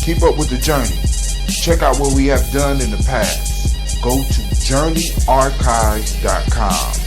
Keep up with the journey. Check out what we have done in the past. Go to journeyarchives.com.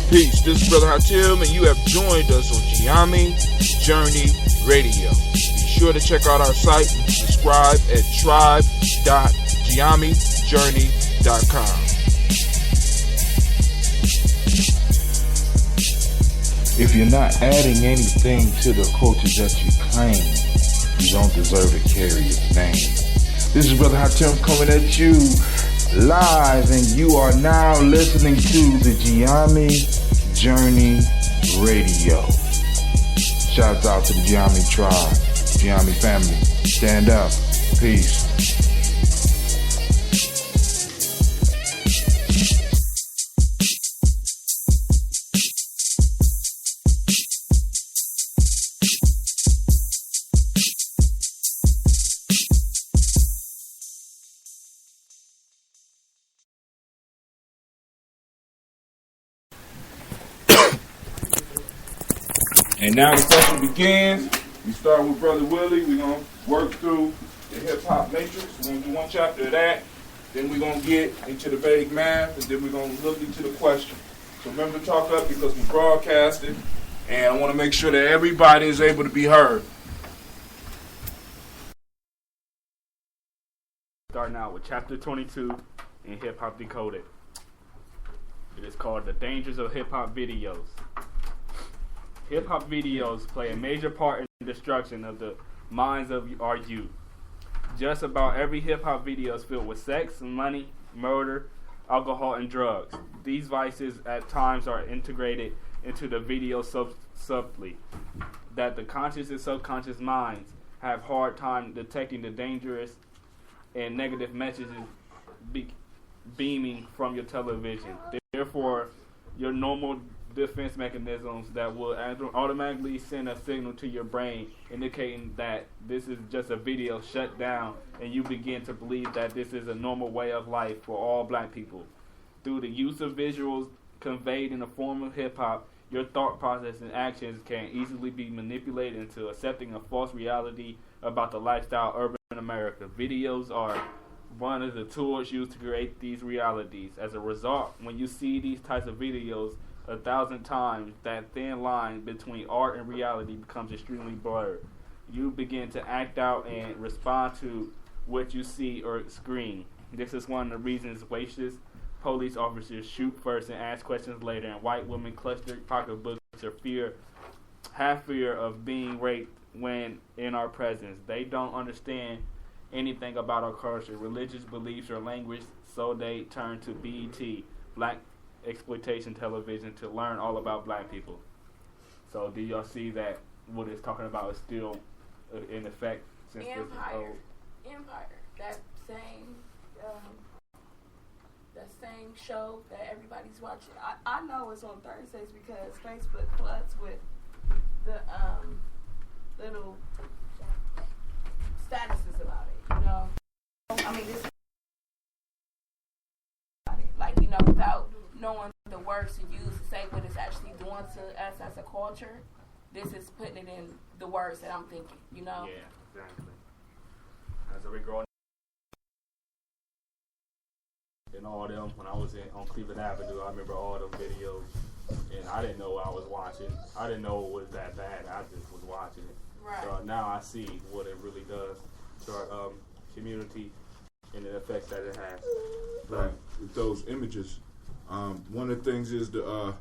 Peace, this is Brother Hatim, and you have joined us on Giami Journey Radio. Be sure to check out our site and subscribe at tribe.giamijourney.com. If you're not adding anything to the culture that you claim, you don't deserve to carry its name. This is Brother Hatim coming at you live, and you are now listening to the Giami Journey Radio. Shouts out to the Giami tribe, Giami family. Stand up. Peace. And now the session begins. We start with Brother Willie. We're going to work through the hip-hop matrix. We're going to do one chapter of that. Then we're going to get into the Vedic math. And then we're going to look into the question. So remember to talk up because we're broadcasting. And I want to make sure that everybody is able to be heard. Starting out with chapter 22 in Hip Hop Decoded. It is called The Dangers of Hip Hop Videos. Hip-hop videos play a major part in the destruction of the minds of our youth. Just about every hip-hop video is filled with sex, money, murder, alcohol, and drugs. These vices at times are integrated into the video so subtly that the conscious and subconscious minds have hard time detecting the dangerous and negative messages beaming from your television. Therefore, your normal defense mechanisms that will automatically send a signal to your brain indicating that this is just a video shut down, and you begin to believe that this is a normal way of life for all black people. Through the use of visuals conveyed in the form of hip-hop, your thought process and actions can easily be manipulated into accepting a false reality about the lifestyle urban America. Videos are one of the tools used to create these realities. As a result, when you see these types of videos 1,000 times, that thin line between art and reality becomes extremely blurred. You begin to act out and respond to what you see or screen. This is one of the reasons waitress police officers shoot first and ask questions later, and white women clutch their pocketbooks or have fear of being raped when in our presence. They don't understand anything about our culture, religious beliefs, or language, so they turn to BET, Black Exploitation Television, to learn all about black people. So do y'all see that what it's talking about is still in effect since this is old? Empire. That same show that everybody's watching. I know it's on Thursdays because Facebook floods with the little statuses about it, you know. I mean, this like, you know, without knowing the words to use to say what it's actually doing to us as a culture, this is putting it in the words that I'm thinking, you know. Yeah, exactly. As a growing and all them, when I was on Cleveland Avenue, I remember all them videos, and I didn't know what I was watching. I didn't know it was that bad. I just was watching it. Right. So now I see what it really does to our community and the effects that it has. Right. With those images, one of the things is the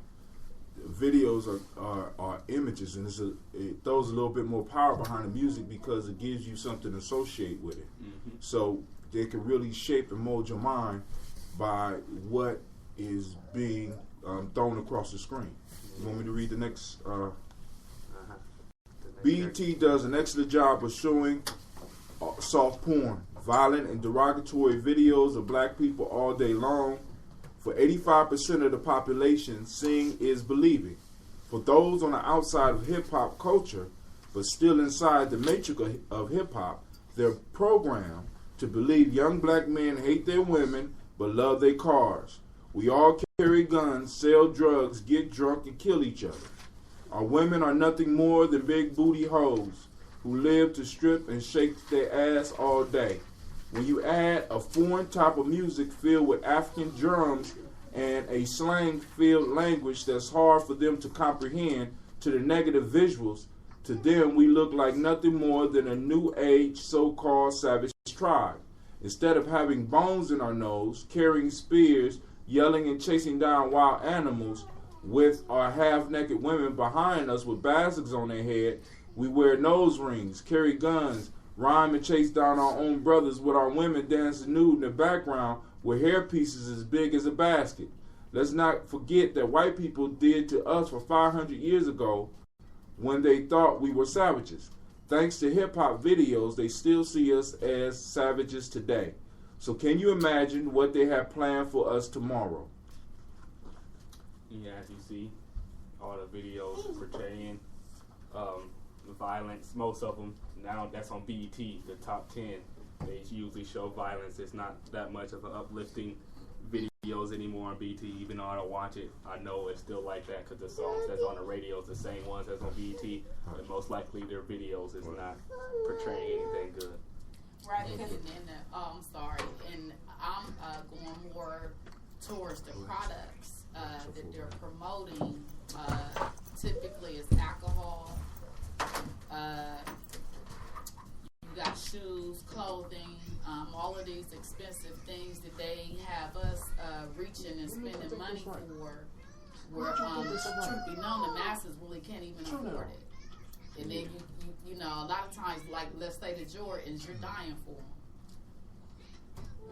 videos are images, and it throws a little bit more power behind the music because it gives you something to associate with it. Mm-hmm. So they can really shape and mold your mind by what is being thrown across the screen. You want me to read the next? BET does an excellent job of showing soft porn, violent and derogatory videos of black people all day long. For 85% of the population, seeing is believing. For those on the outside of hip-hop culture, but still inside the matrix of hip-hop, they're programmed to believe young black men hate their women but love their cars. We all carry guns, sell drugs, get drunk, and kill each other. Our women are nothing more than big booty hoes who live to strip and shake their ass all day. When you add a foreign type of music filled with African drums and a slang-filled language that's hard for them to comprehend to the negative visuals, to them we look like nothing more than a new age so-called savage tribe. Instead of having bones in our nose, carrying spears, yelling and chasing down wild animals, with our half-naked women behind us with baskets on their head, we wear nose rings, carry guns, rhyme and chase down our own brothers with our women dancing nude in the background with hair pieces as big as a basket. Let's not forget that white people did to us for 500 years ago when they thought we were savages. Thanks to hip-hop videos, they still see us as savages today. So can you imagine what they have planned for us tomorrow? Yeah, as you see, all the videos portraying violence, most of them, now that's on BET, the top 10. They usually show violence. It's not that much of an uplifting videos anymore on BET, even though I don't watch it. I know it's still like that because the songs that's on the radio is the same ones as on BET, and most likely their videos is not portraying anything good. Right, and I'm sorry, and I'm going more towards the products that they're promoting. Typically, it's alcohol. You got shoes, clothing, all of these expensive things that they have us reaching and spending money for. Where, truth be known, the masses really can't even afford it. And then you know, a lot of times, like let's say the Jordans, you're dying for them.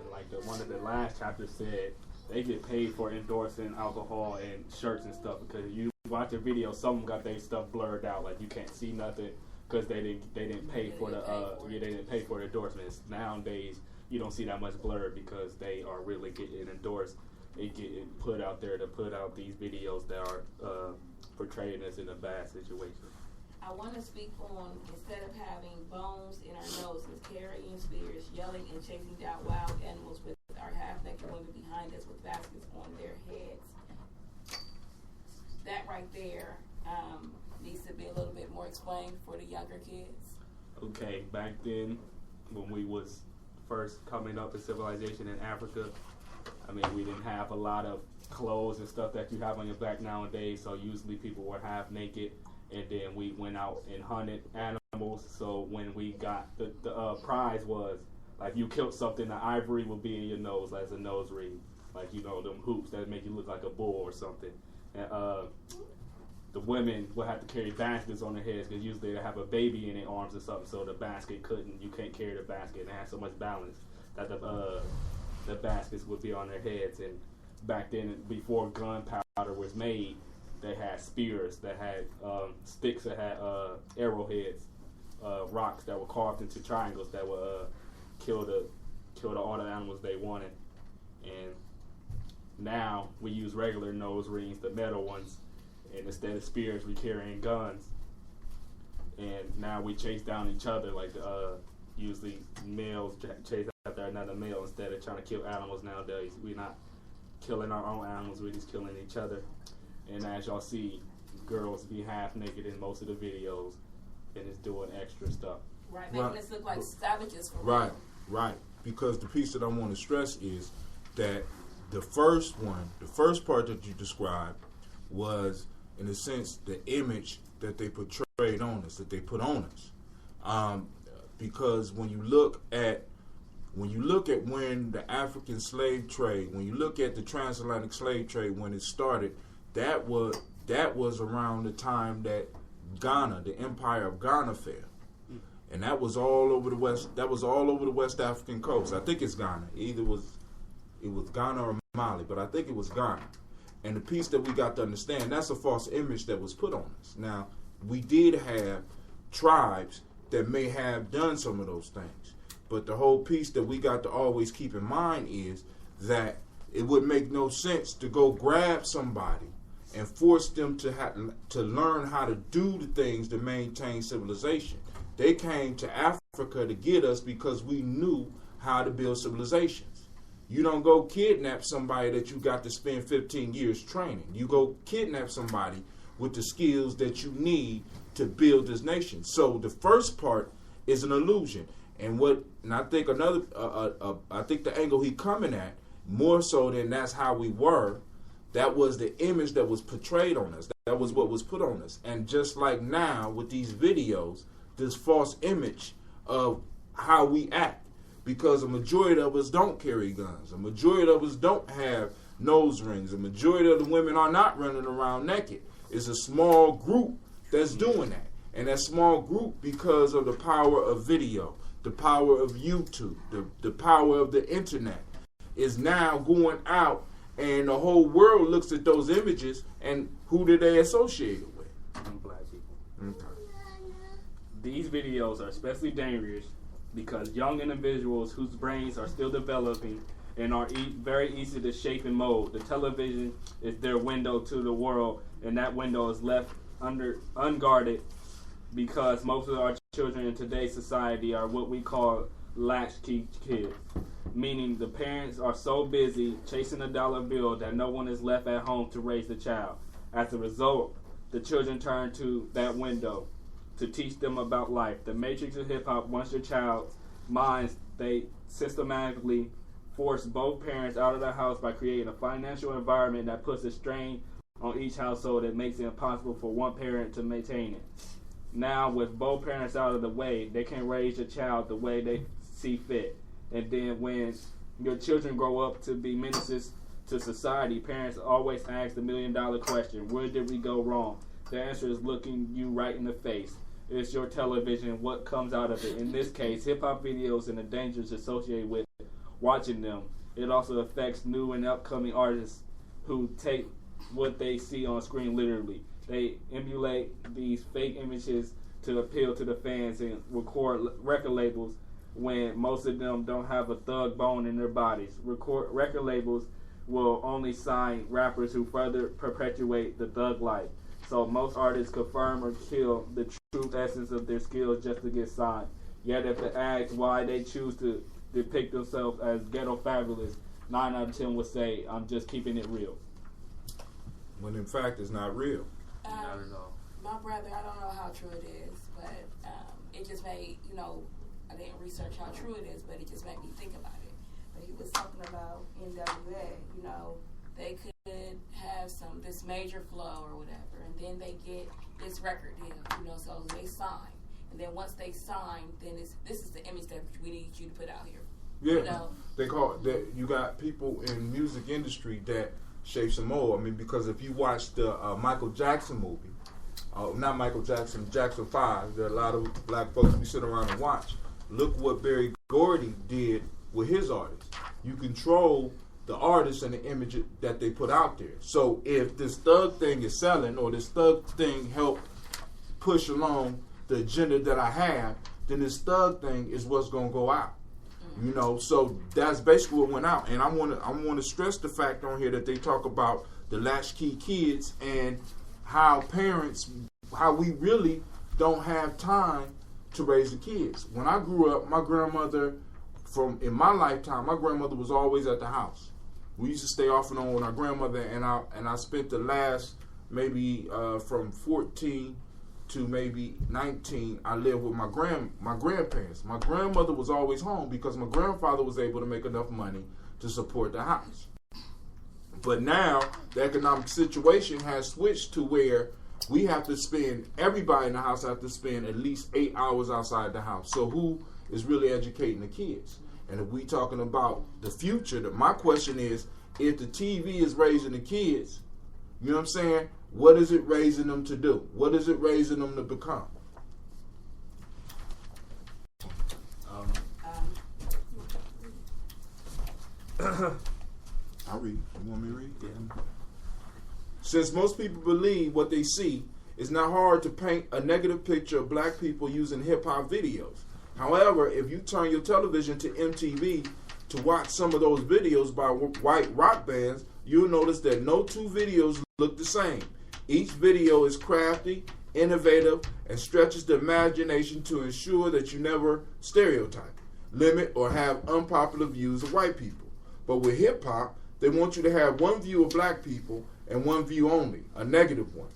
And like the one of the last chapters said, they get paid for endorsing alcohol and shirts and stuff because you watch a video, some of them got their stuff blurred out, like you can't see nothing because they didn't pay for the endorsements. Nowadays, you don't see that much blurred because they are really getting endorsed. They get put out there to put out these videos that are portraying us in a bad situation. I want to speak on, instead of having bones in our noses, carrying spears, yelling and chasing down wild animals with our half-naked women behind us with baskets on their heads. That right there needs to be a little bit more explained for the younger kids. Okay, back then, when we was first coming up in civilization in Africa, I mean, we didn't have a lot of clothes and stuff that you have on your back nowadays, so usually people were half naked. And then we went out and hunted animals. So when we got the prize was like you killed something, the ivory would be in your nose as a nose ring. like them hoops that make you look like a bull or something. And the women will have to carry baskets on their heads because usually they have a baby in their arms or something, so the basket you can't carry the basket, and it has so much balance that the baskets would be on their heads. And back then, before gunpowder was made, they had spears that had sticks that had arrowheads, rocks that were carved into triangles that would kill all the animals they wanted. And now we use regular nose rings, the metal ones, and instead of spears, we're carrying guns. And now we chase down each other, like usually males chase after another male instead of trying to kill animals nowadays. We're not killing our own animals, we're just killing each other. And as y'all see, girls be half naked in most of the videos, and it's doing extra stuff. Right, making us look like savages for real. Right. Because the piece that I want to stress is that the first part that you described was, in a sense, the image that they portrayed on us, that they put on us. Because when you look at when the African slave trade, when you look at the transatlantic slave trade when it started, that was around the time that Ghana, the Empire of Ghana, fell. And that was all over the West. That was all over the West African coast. I think it's Ghana. Either it was Ghana or Mali, but I think it was Ghana. And the piece that we got to understand, that's a false image that was put on us. Now, we did have tribes that may have done some of those things, but the whole piece that we got to always keep in mind is that it would make no sense to go grab somebody and force them to learn how to do the things to maintain civilization. They came to Africa to get us because we knew how to build civilizations. You don't go kidnap somebody that you got to spend 15 years training. You go kidnap somebody with the skills that you need to build this nation. So the first part is an illusion. And I think I think the angle he coming at, more so than that's how we were, that was the image that was portrayed on us. That was what was put on us. And just like now with these videos, this false image of how we act, because a majority of us don't carry guns. A majority of us don't have nose rings. A majority of the women are not running around naked. It's a small group that's doing that. And that small group, because of the power of video, the power of YouTube, the power of the internet, is now going out, and the whole world looks at those images, and who do they associate it with? Black people. Okay. These videos are especially dangerous because young individuals whose brains are still developing and are very easy to shape and mold. The television is their window to the world, and that window is left unguarded because most of our children in today's society are what we call latchkey kids, meaning the parents are so busy chasing a dollar bill that no one is left at home to raise the child. As a result, the children turn to that window to teach them about life. The matrix of hip-hop, once your child's minds, they systematically force both parents out of the house by creating a financial environment that puts a strain on each household that makes it impossible for one parent to maintain it. Now, with both parents out of the way, they can raise your child the way they see fit. And then when your children grow up to be menaces to society, parents always ask the $1 million question: where did we go wrong? The answer is looking you right in the face. It's your television, what comes out of it. In this case, hip-hop videos and the dangers associated with watching them. It also affects new and upcoming artists who take what they see on screen literally. They emulate these fake images to appeal to the fans and record record labels when most of them don't have a thug bone in their bodies. Record labels will only sign rappers who further perpetuate the thug life. So most artists confirm or kill the true essence of their skills just to get signed. Yet if they ask why they choose to depict themselves as ghetto fabulous, 9 out of 10 would say, I'm just keeping it real. When in fact it's not real. Not at all. My brother, I don't know how true it is, but it just made, I didn't research how true it is, but it just made me think about it. But he was talking about NWA, they could have this major flow or whatever, and then they get this record deal, so they sign. And then once they sign, then this is the image that we need you to put out here Yeah, You know? they call it that. You got people in music industry that shape some mold. I mean, because if you watch the Michael Jackson movie, not Michael Jackson, Jackson 5, there are a lot of black folks we sit around and watch. Look what Berry Gordy did with his artists. You control the artist and the image that they put out there. So if this thug thing is selling, or this thug thing helped push along the agenda that I have, then this thug thing is what's gonna go out. You know, so that's basically what went out. And I want to stress the fact on here that they talk about the latchkey kids and how we really don't have time to raise the kids. When I grew up, my grandmother, in my lifetime, my grandmother was always at the house. We used to stay off and on with our grandmother, and I spent the last maybe from 14 to maybe 19, I lived with my grandparents. My grandmother was always home because my grandfather was able to make enough money to support the house. But now the economic situation has switched to where we have to spend, everybody in the house have to spend at least 8 hours outside the house. So who is really educating the kids? And if we talking about the future, my question is, if the TV is raising the kids, you know what I'm saying? What is it raising them to do? What is it raising them to become? I'll read. You want me to read? Yeah. Since most people believe what they see, it's not hard to paint a negative picture of black people using hip-hop videos. However, if you turn your television to MTV to watch some of those videos by white rock bands, you'll notice that no two videos look the same. Each video is crafty, innovative, and stretches the imagination to ensure that you never stereotype, limit, or have unpopular views of white people. But with hip-hop, they want you to have one view of black people and one view only, a negative one.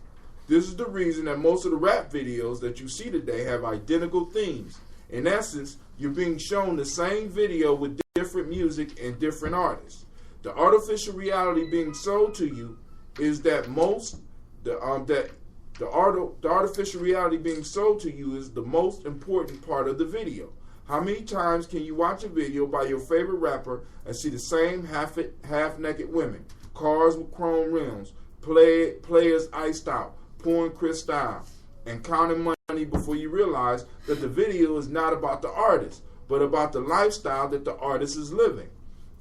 This is the reason that most of the rap videos that you see today have identical themes. In essence, you're being shown the same video with different music and different artists. The artificial reality being sold to you is that the artificial reality being sold to you is the most important part of the video. How many times can you watch a video by your favorite rapper and see the same half-naked women, cars with chrome rims, players iced out, pouring Cristal, and counting money before you realize that the video is not about the artist, but about the lifestyle that the artist is living?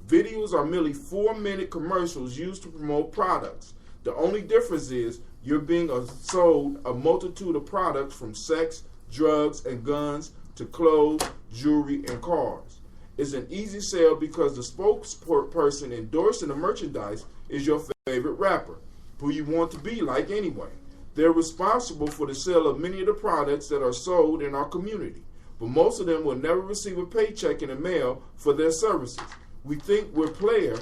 Videos are merely 4-minute commercials used to promote products. The only difference is you're being sold a multitude of products, from sex, drugs, and guns to clothes, jewelry, and cars. It's an easy sale because the spokesperson endorsing the merchandise is your favorite rapper, who you want to be like anyway. They're responsible for the sale of many of the products that are sold in our community, but most of them will never receive a paycheck in the mail for their services. We think we're players,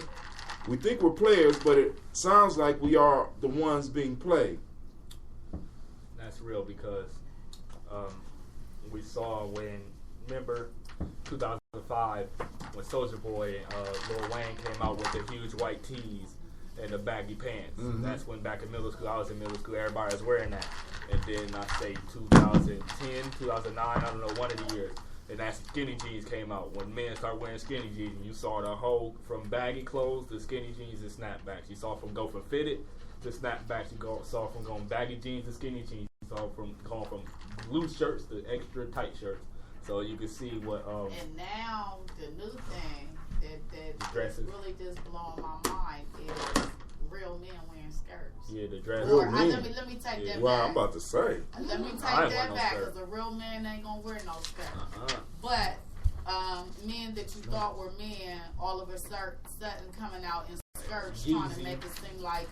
but it sounds like we are the ones being played. That's real, because we saw remember 2005 when Soulja Boy and Lil Wayne came out with the huge white tees and the baggy pants. Mm-hmm. That's when back in middle school, I was in middle school, everybody was wearing that. And then I say 2010, 2009, I don't know, one of the years. And that skinny jeans came out. When men started wearing skinny jeans, you saw the whole, from baggy clothes to skinny jeans to snapbacks. You saw from go from fitted to snapbacks. You saw from going baggy jeans to skinny jeans. You saw from going from loose shirts to extra tight shirts. So you can see what. And now the new thing that really just blowing my mind is real men wearing skirts. Yeah, the dress. Let me take that back. Well, I'm about to say. Let me take that back, because a real man ain't gonna wear no skirt. But men that you thought were men, all of a sudden coming out in skirts, trying to make it seem like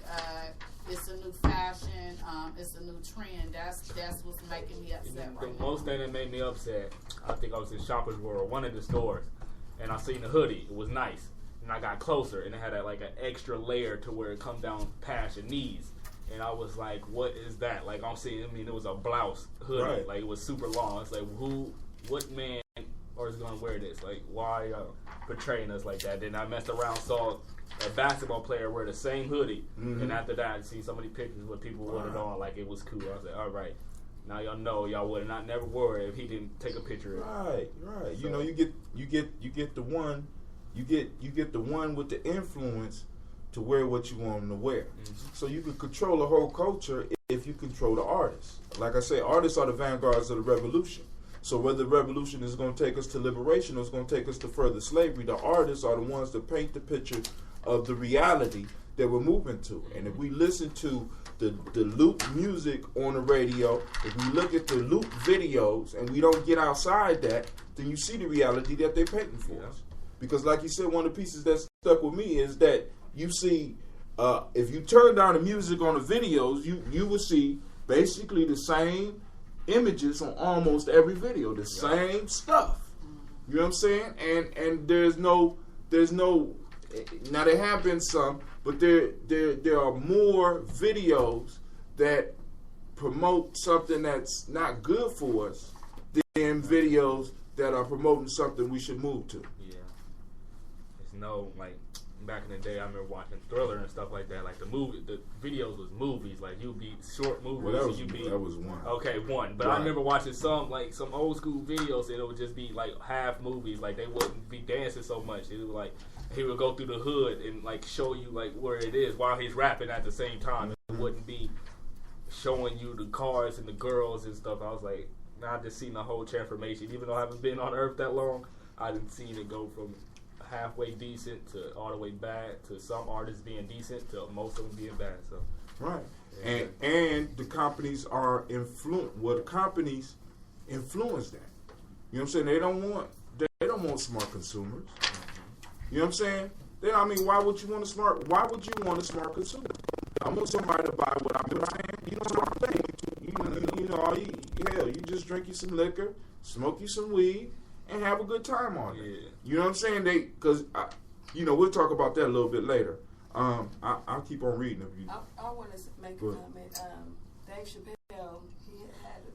it's a new fashion, it's a new trend. That's what's making me upset right now. The most thing that made me upset, I think I was in Shoppers World, one of the stores, and I seen the hoodie. It was nice. And I got closer, and it had an extra layer to where it come down past your knees. And I was like, what is that? Like, I'm seeing, it was a blouse hoodie. Right. Like, it was super long. It's like, what man is going to wear this? Like, why portraying us like that? Then I messed around, saw a basketball player wear the same hoodie. Mm-hmm. And after that, I see so many pictures where people wore it on like it was cool. I was like, all right. Now y'all know y'all would not never worry if he didn't take a picture of it. Right. So, you know, you get the one You get the one with the influence to wear what you want them to wear. So you can control the whole culture if you control the artists. Like I say, artists are the vanguards of the revolution. So whether the revolution is going to take us to liberation or it's going to take us to further slavery, the artists are the ones that paint the picture of the reality that we're moving to. And if we listen to the loop music on the radio, if we look at the loop videos and we don't get outside that, then you see the reality that they're painting for us. Because like you said, one of the pieces that stuck with me is that you see, if you turn down the music on the videos, you will see basically the same images on almost every video, the same stuff. You know what I'm saying? And there's no now there have been some, but there are more videos that promote something that's not good for us than videos that are promoting something we should move to. Yeah. It's no, like, back in the day, I remember watching Thriller and stuff like that. Like the videos was movies. Like you'd be short movies. Well, that was one. Okay, one. But right. I remember watching some old school videos, and it would just be like half movies. Like they wouldn't be dancing so much. It was like he would go through the hood and like show you like where it is while he's rapping at the same time. It wouldn't be showing you the cars and the girls and stuff. I was like, I just seen the whole transformation. Even though I haven't been on Earth that long, I didn't seen it go from halfway decent to all the way bad to some artists being decent to most of them being bad. So right, yeah. and the companies are the companies influence that. You know what I'm saying? They don't want smart consumers. You know what I'm saying? I mean, why would you want a smart consumer? I want somebody to buy what I'm saying. You know what I'm saying? You just drink you some liquor, smoke you some weed, and have a good time on it. Yeah. You know what I'm saying? Because we'll talk about that a little bit later. I'll keep on reading if you. I want to make a comment. Dave Chappelle,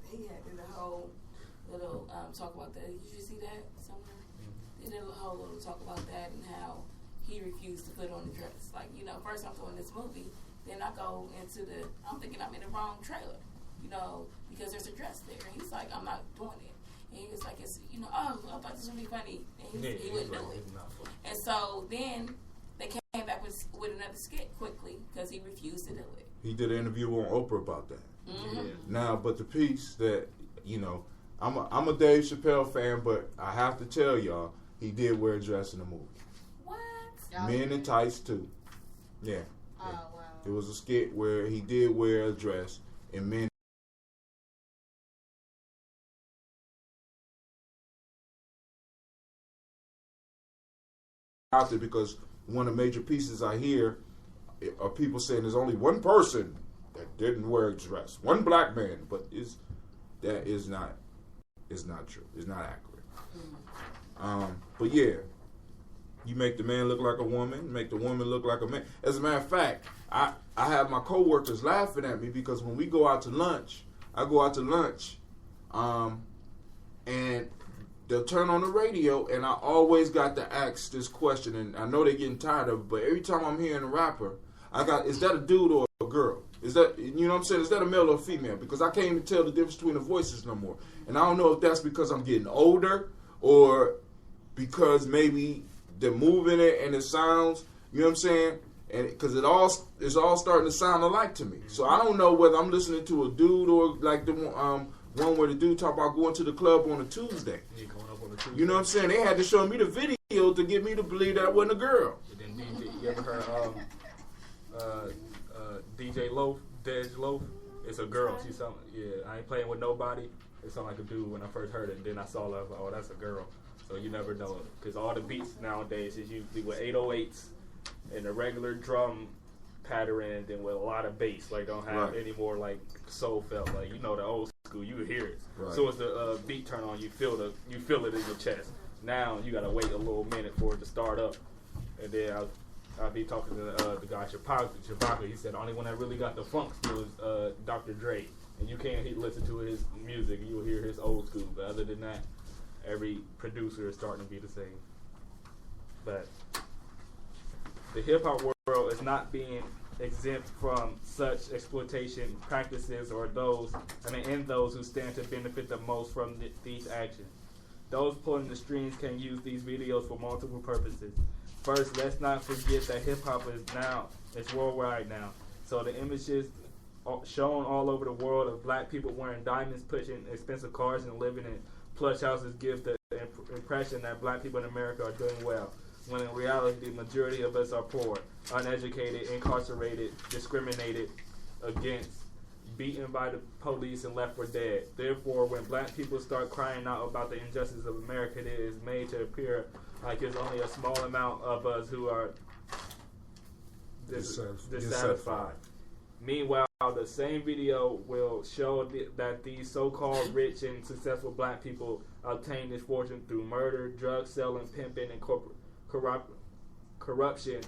he did a whole little talk about that. Did you see that somewhere? He did a whole little talk about that and how he refused to put on the dress. Like, first I'm doing this movie, then I go into I'm thinking I'm in the wrong trailer, because there's a dress there. And he's like, I'm not doing it. And he was like, I thought this would be funny. And he wouldn't do it. And so then they came back with another skit quickly because he refused to do it. He did an interview on Oprah about that. Mm-hmm. Yeah. Now, but the piece that, I'm a Dave Chappelle fan, but I have to tell y'all, he did wear a dress in the movie. What? Men in tights, too. Yeah. Oh, wow. It was a skit where he did wear a dress and men. Out there because one of the major pieces I hear are people saying there's only one person that didn't wear a dress, one black man, but that is not true. It's not accurate. But yeah, you make the man look like a woman, make the woman look like a man. As a matter of fact, I have my coworkers laughing at me because when we go out to lunch, and they'll turn on the radio, and I always got to ask this question, and I know they're getting tired of it, but every time I'm hearing a rapper, is that a dude or a girl? Is that, you know what I'm saying? Is that a male or a female? Because I can't even tell the difference between the voices no more. And I don't know if that's because I'm getting older or because maybe they're moving it and it sounds, you know what I'm saying? And because it's all starting to sound alike to me. So I don't know whether I'm listening to a dude or like the one where the dude talk about going to the club on a Tuesday. Yeah, going up on a Tuesday. You know what I'm saying? They had to show me the video to get me to believe that wasn't a girl. And then DJ, you ever heard DJ Loaf, Dej Loaf? It's a girl. She's something. Yeah, I ain't playing with nobody. It sounded like a dude when I first heard it. And then I saw her. I was like, oh, that's a girl. So you never know. Because all the beats nowadays is usually with 808s and a regular drum pattern and with a lot of bass. Like, don't have any more, like, soul felt. Like, the old school, you hear it. Right. So as the beat turn on, you feel it in your chest. Now you got to wait a little minute for it to start up. And then I'll be talking to the guy, Shabaka. He said the only one that really got the funk was Dr. Dre. And you can't listen to his music, you'll hear his old school. But other than that, every producer is starting to be the same. But the hip-hop world is not being exempt from such exploitation practices or those who stand to benefit the most from these actions. Those pulling the strings can use these videos for multiple purposes. First, let's not forget that hip-hop it's worldwide now. So the images shown all over the world of black people wearing diamonds, pushing expensive cars, and living in plush houses give the impression that black people in America are doing well, when in reality the majority of us are poor, uneducated, incarcerated, discriminated against, beaten by the police, and left for dead. Therefore, when black people start crying out about the injustice of America, it is made to appear like it's only a small amount of us who are dissatisfied. Meanwhile, the same video will show that these so-called rich and successful black people obtain this fortune through murder, drug selling, pimping, and corruption,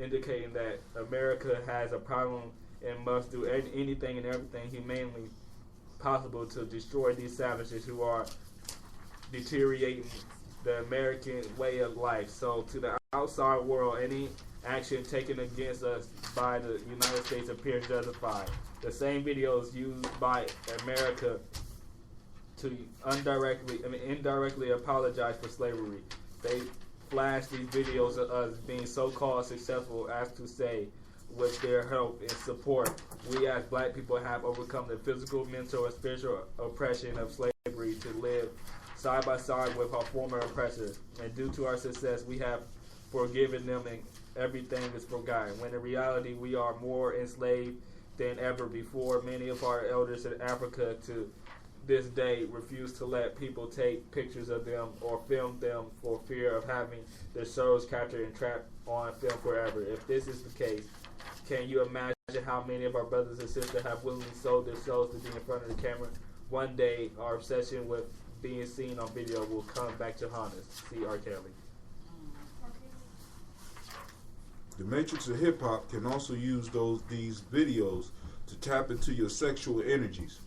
indicating that America has a problem and must do anything and everything humanely possible to destroy these savages who are deteriorating the American way of life. So to the outside world, any action taken against us by the United States appears justified. The same videos used by America to indirectly apologize for slavery. They flash these videos of us being so-called successful as to say, with their help and support, we as black people have overcome the physical, mental, and spiritual oppression of slavery to live side by side with our former oppressors. And due to our success, we have forgiven them and everything is forgotten. When in reality, we are more enslaved than ever before. Many of our elders in Africa to this day refuse to let people take pictures of them or film them for fear of having their souls captured and trapped on film forever. If this is the case, can you imagine how many of our brothers and sisters have willingly sold their souls to be in front of the camera? One day, our obsession with being seen on video will come back to haunt us. See R. Kelly. The matrix of hip-hop can also use these videos to tap into your sexual energies.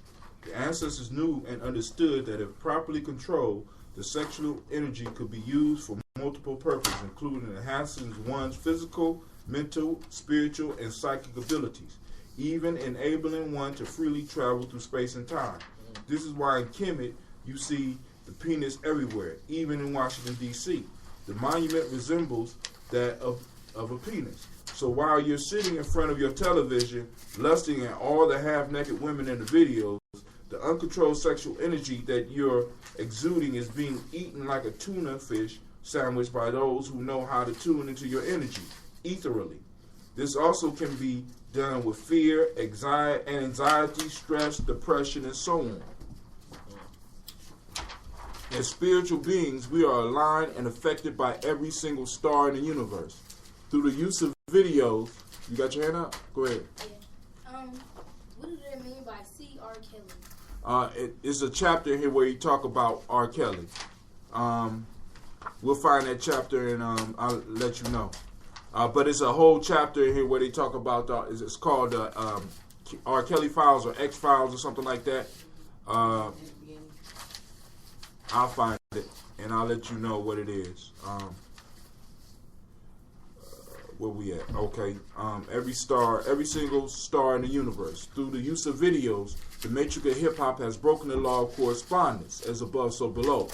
The ancestors knew and understood that if properly controlled, the sexual energy could be used for multiple purposes, including enhancing one's physical, mental, spiritual, and psychic abilities, even enabling one to freely travel through space and time. This is why in Kemet you see the penis everywhere, even in Washington, D.C. The monument resembles that of a penis. So while you're sitting in front of your television, lusting at all the half-naked women in the videos, the uncontrolled sexual energy that you're exuding is being eaten like a tuna fish sandwich by those who know how to tune into your energy, ethereally. This also can be done with fear, anxiety, stress, depression, and so on. As spiritual beings, we are aligned and affected by every single star in the universe. Through the use of videos, you got your hand up? Go ahead. Yeah. What do they mean by C. R. Kelly? It's a chapter here where you talk about R. Kelly. We'll find that chapter and I'll let you know. But it's a whole chapter here where they talk about, it's called R. Kelly Files or X Files or something like that. I'll find it and I'll let you know what it is. Where we at? Okay. Every single star in the universe. Through the use of videos, the matrix of hip-hop has broken the law of correspondence, as above, so below.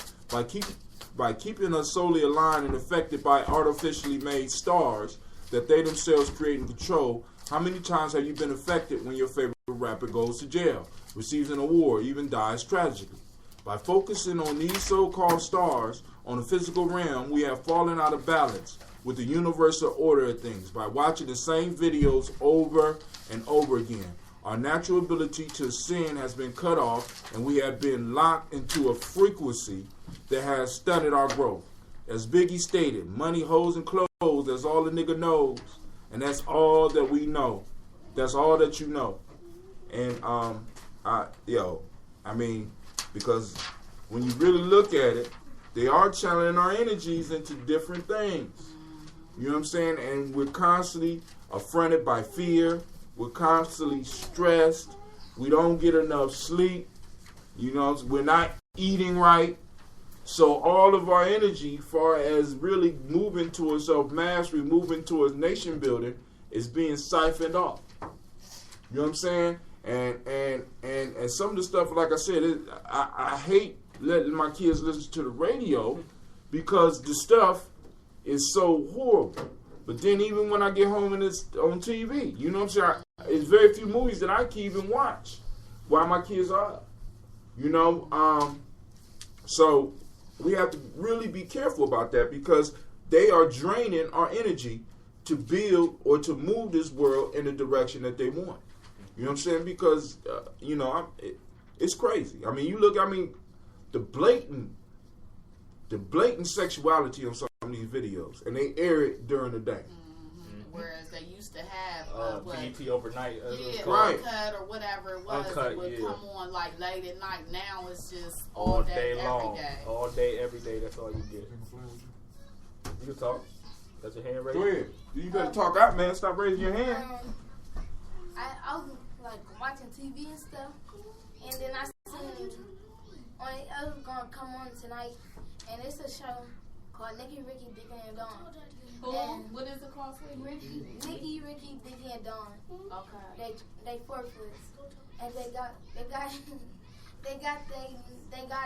By keeping us solely aligned and affected by artificially made stars that they themselves create and control, how many times have you been affected when your favorite rapper goes to jail, receives an award, even dies tragically? By focusing on these so-called stars on the physical realm, we have fallen out of balance with the universal order of things. By watching the same videos over and over again, our natural ability to sin has been cut off, and we have been locked into a frequency that has stunted our growth. As Biggie stated, money, hoes, and clothes, that's all the nigga knows, and that's all that we know. That's all that you know. And because when you really look at it, they are channeling our energies into different things. You know what I'm saying? And we're constantly affronted by fear. We're constantly stressed. We don't get enough sleep. You know, we're not eating right. So all of our energy, far as really moving towards self-mastery, moving towards nation building, is being siphoned off. You know what I'm saying? And some of the stuff, like I said, I hate letting my kids listen to the radio because the stuff is so horrible. But then even when I get home and it's on TV, you know what I'm saying? It's very few movies that I can even watch while my kids are up. You know, so we have to really be careful about that because they are draining our energy to build or to move this world in the direction that they want. You know what I'm saying? Because, you know, it's crazy. I mean, you look, I mean, the blatant sexuality on some of these videos, and they air it during the day. Whereas they used to have BET overnight, right, Uncut or whatever it was, Uncut, it would yeah, come on like late at night. Now it's just all day long, every day. all day, every day. That's all you get. You can talk. That's your hand raised. Go ahead. You better talk out, man. Stop raising your hand. I was like watching TV and stuff, and then I seen it was gonna come on tonight, and it's a show called Nicky, Ricky, Dickie, and Dawn. What is it called? Nicky, Ricky, Dickie, and Dawn. Okay. They 4-foots, and they got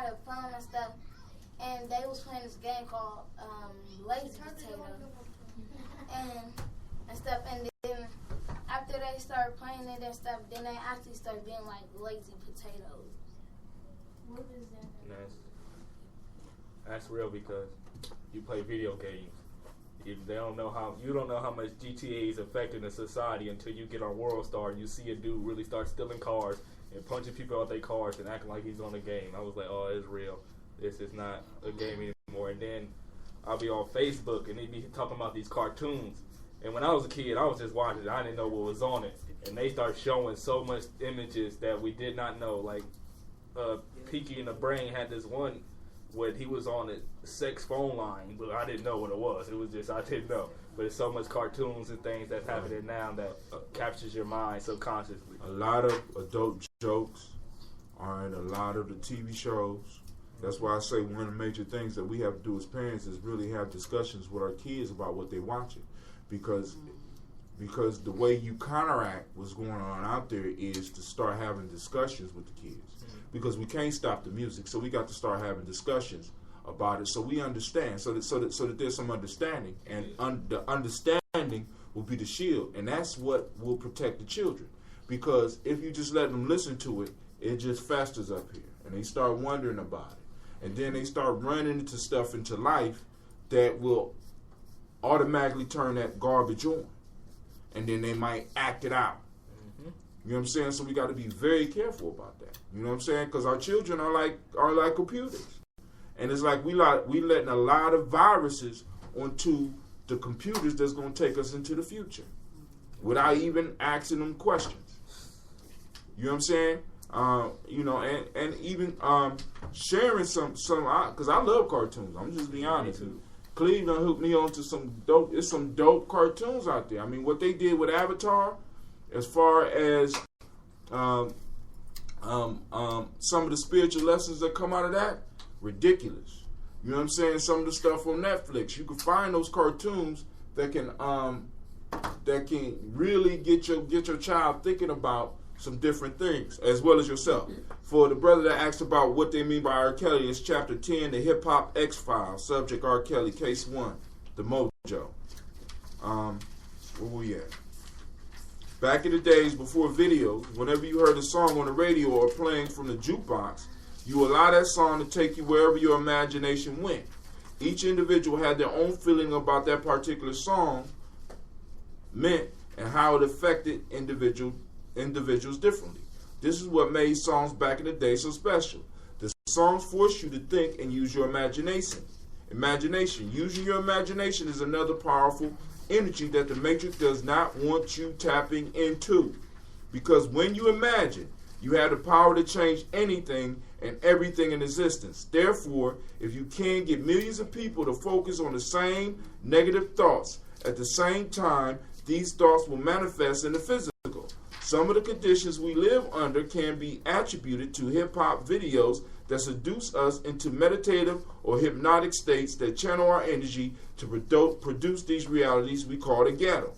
a phone and stuff, and they was playing this game called Lazy Potato, and stuff, and then after they started playing it and stuff, then they actually started being like lazy potatoes. What is that? That's real because you play video games. You don't know how much GTA is affecting the society until you get on World Star and you see a dude really start stealing cars and punching people out their cars and acting like he's on a game. I was like, oh, it's real. This is not a game anymore. And then I'll be on Facebook and they be talking about these cartoons. And when I was a kid, I was just watching it. I didn't know what was on it. And they start showing so much images that we did not know. Like, Peaky and the Brain had this one where he was on a sex phone line, but I didn't know what it was. It was just, I didn't know. But there's so much cartoons and things that's happening now that captures your mind subconsciously. A lot of adult jokes are in a lot of the TV shows. That's why I say one of the major things that we have to do as parents is really have discussions with our kids about what they're watching. Because the way you counteract what's going on out there is to start having discussions with the kids. Because we can't stop the music, so we got to start having discussions about it so we understand, so that there's some understanding, and the understanding will be the shield, and that's what will protect the children. Because if you just let them listen to it, it just festers up here, and they start wondering about it, and then they start running into stuff into life that will automatically turn that garbage on, and then they might act it out. You know what I'm saying? So we got to be very careful about that. You know what I'm saying? Because our children are like computers, and it's like we letting a lot of viruses onto the computers that's going to take us into the future, without even asking them questions. You know what I'm saying? You know, and even sharing some because I love cartoons. I'm just being honest. Cleveland hooked me on to some dope cartoons out there. I mean, what they did with Avatar, as far as some of the spiritual lessons that come out of that, ridiculous. You know what I'm saying? Some of the stuff on Netflix, you can find those cartoons that can really get your child thinking about some different things, as well as yourself. For the brother that asked about what they mean by R. Kelly, it's chapter 10, the Hip Hop X-Files, subject R. Kelly, case 1, the Mojo. Where we at? Back in the days before videos, whenever you heard a song on the radio or playing from the jukebox, you allow that song to take you wherever your imagination went. Each individual had their own feeling about that particular song meant and how it affected individuals differently. This is what made songs back in the day so special. The songs force you to think and use your imagination. Using your imagination is another powerful energy that the Matrix does not want you tapping into. Because when you imagine, you have the power to change anything and everything in existence. Therefore, if you can get millions of people to focus on the same negative thoughts at the same time, these thoughts will manifest in the physical. Some of the conditions we live under can be attributed to hip-hop videos that seduce us into meditative or hypnotic states that channel our energy to produce these realities we call the ghetto.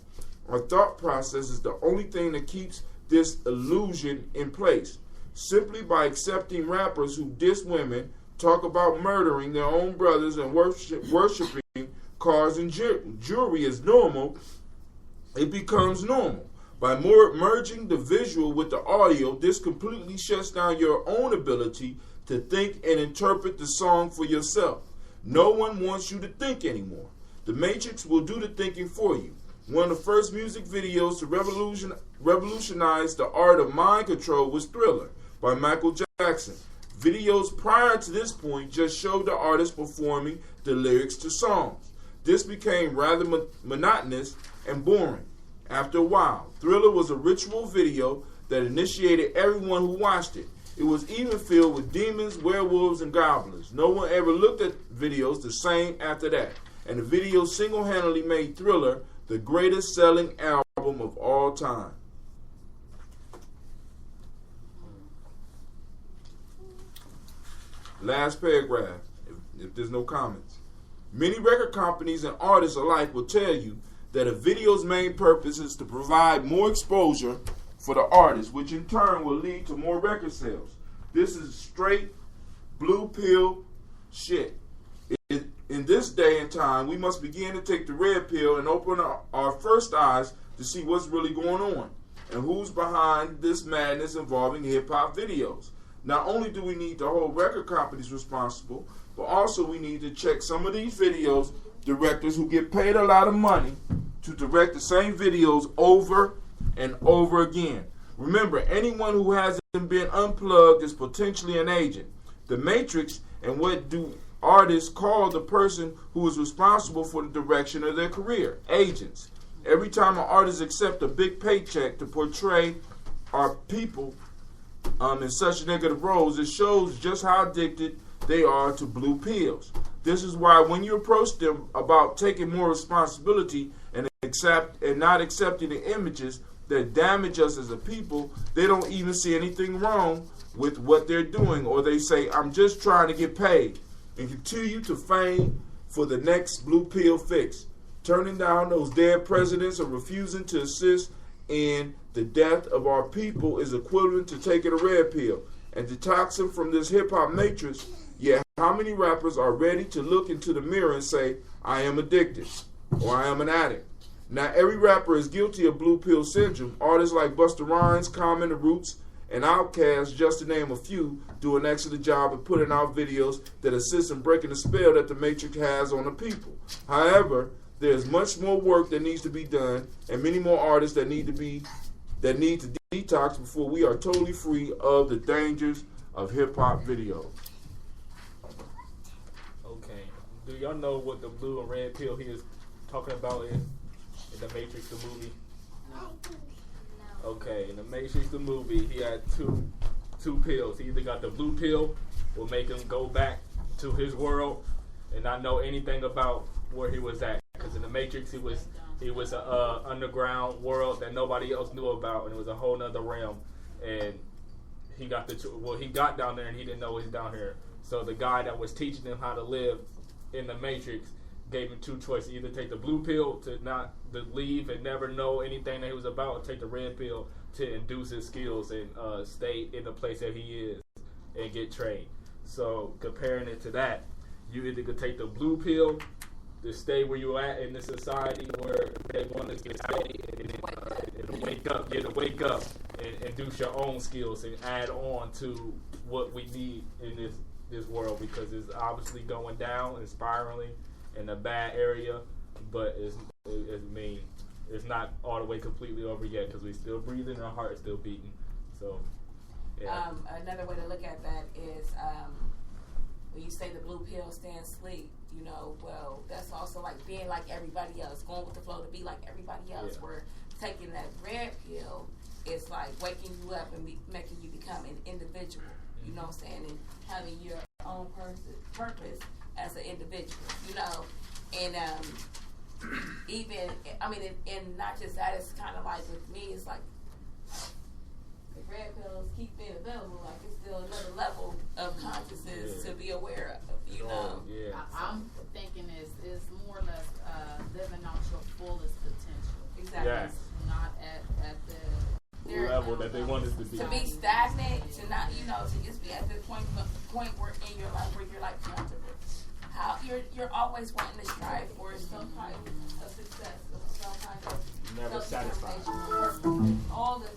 Our thought process is the only thing that keeps this illusion in place. Simply by accepting rappers who diss women, talk about murdering their own brothers and worshiping cars and jewelry as normal, it becomes normal. By merging the visual with the audio, this completely shuts down your own ability to think and interpret the song for yourself. No one wants you to think anymore. The Matrix will do the thinking for you. One of the first music videos to revolutionize the art of mind control was Thriller by Michael Jackson. Videos prior to this point just showed the artist performing the lyrics to songs. This became rather monotonous and boring. After a while, Thriller was a ritual video that initiated everyone who watched it. It was even filled with demons, werewolves, and goblins. No one ever looked at videos the same after that. And the video single-handedly made Thriller the greatest selling album of all time. Last paragraph, if there's no comments. Many record companies and artists alike will tell you that a video's main purpose is to provide more exposure for the artist, which in turn will lead to more record sales. This is straight blue pill shit. In this day and time, we must begin to take the red pill and open our first eyes to see what's really going on and who's behind this madness involving hip-hop videos. Not only do we need to hold record companies responsible, but also we need to check some of these videos directors who get paid a lot of money to direct the same videos over and over again. Remember, anyone who hasn't been unplugged is potentially an agent. The Matrix, and what do artists call the person who is responsible for the direction of their career? Agents. Every time an artist accepts a big paycheck to portray our people in such negative roles, it shows just how addicted they are to blue pills. This is why when you approach them about taking more responsibility and not accepting the images that damage us as a people, they don't even see anything wrong with what they're doing, or they say, I'm just trying to get paid, and continue to feign for the next blue pill fix. Turning down those dead presidents or refusing to assist in the death of our people is equivalent to taking a red pill. And detoxing from this hip-hop matrix, yeah, how many rappers are ready to look into the mirror and say, I am addicted, or I am an addict? Now, every rapper is guilty of blue pill syndrome. Artists like Busta Rhymes, Common, The Roots, and Outkast, just to name a few, do an excellent job of putting out videos that assist in breaking the spell that the Matrix has on the people. However, there's much more work that needs to be done, and many more artists that need to detox before we are totally free of the dangers of hip-hop videos. Okay. Do y'all know what the blue and red pill he is talking about in the Matrix the movie? No. Okay, in the Matrix the movie, he had two pills. He either got the blue pill, will make him go back to his world and not know anything about where he was at. Because in the Matrix, he was a underground world that nobody else knew about, and it was a whole nother realm. And he got down there and he didn't know he was down here. So the guy that was teaching him how to live in the Matrix gave him two choices: either take the blue pill to leave and never know anything that he was about, or take the red pill to induce his skills and stay in the place that he is and get trained. So comparing it to that, you either could take the blue pill to stay where you're at in the society where they want us to stay, and wake up and induce your own skills and add on to what we need in this world, because it's obviously going down and spiraling in a bad area, but it's not all the way completely over yet, because we're still breathing and our heart is still beating. So, yeah. Another way to look at that is when you say the blue pill stands sleep, well, that's also like being like everybody else, going with the flow to be like everybody else. Yeah. Where taking that red pill is like waking you up and making you become an individual. You know what I'm saying? And having your own purpose as an individual. And and not just that, it's kind of like with me, it's like the red pills keep being available. Like it's still another level of consciousness to be aware of. Yeah. I'm thinking is more or less living out your fullest potential. Exactly. Yes. Not at the level level that they want us to be. To be stagnant, to not, to just be at the point where in your life where you're like comfortable. How you're always wanting to strive for some kind of success, some kind of Never satisfied. All the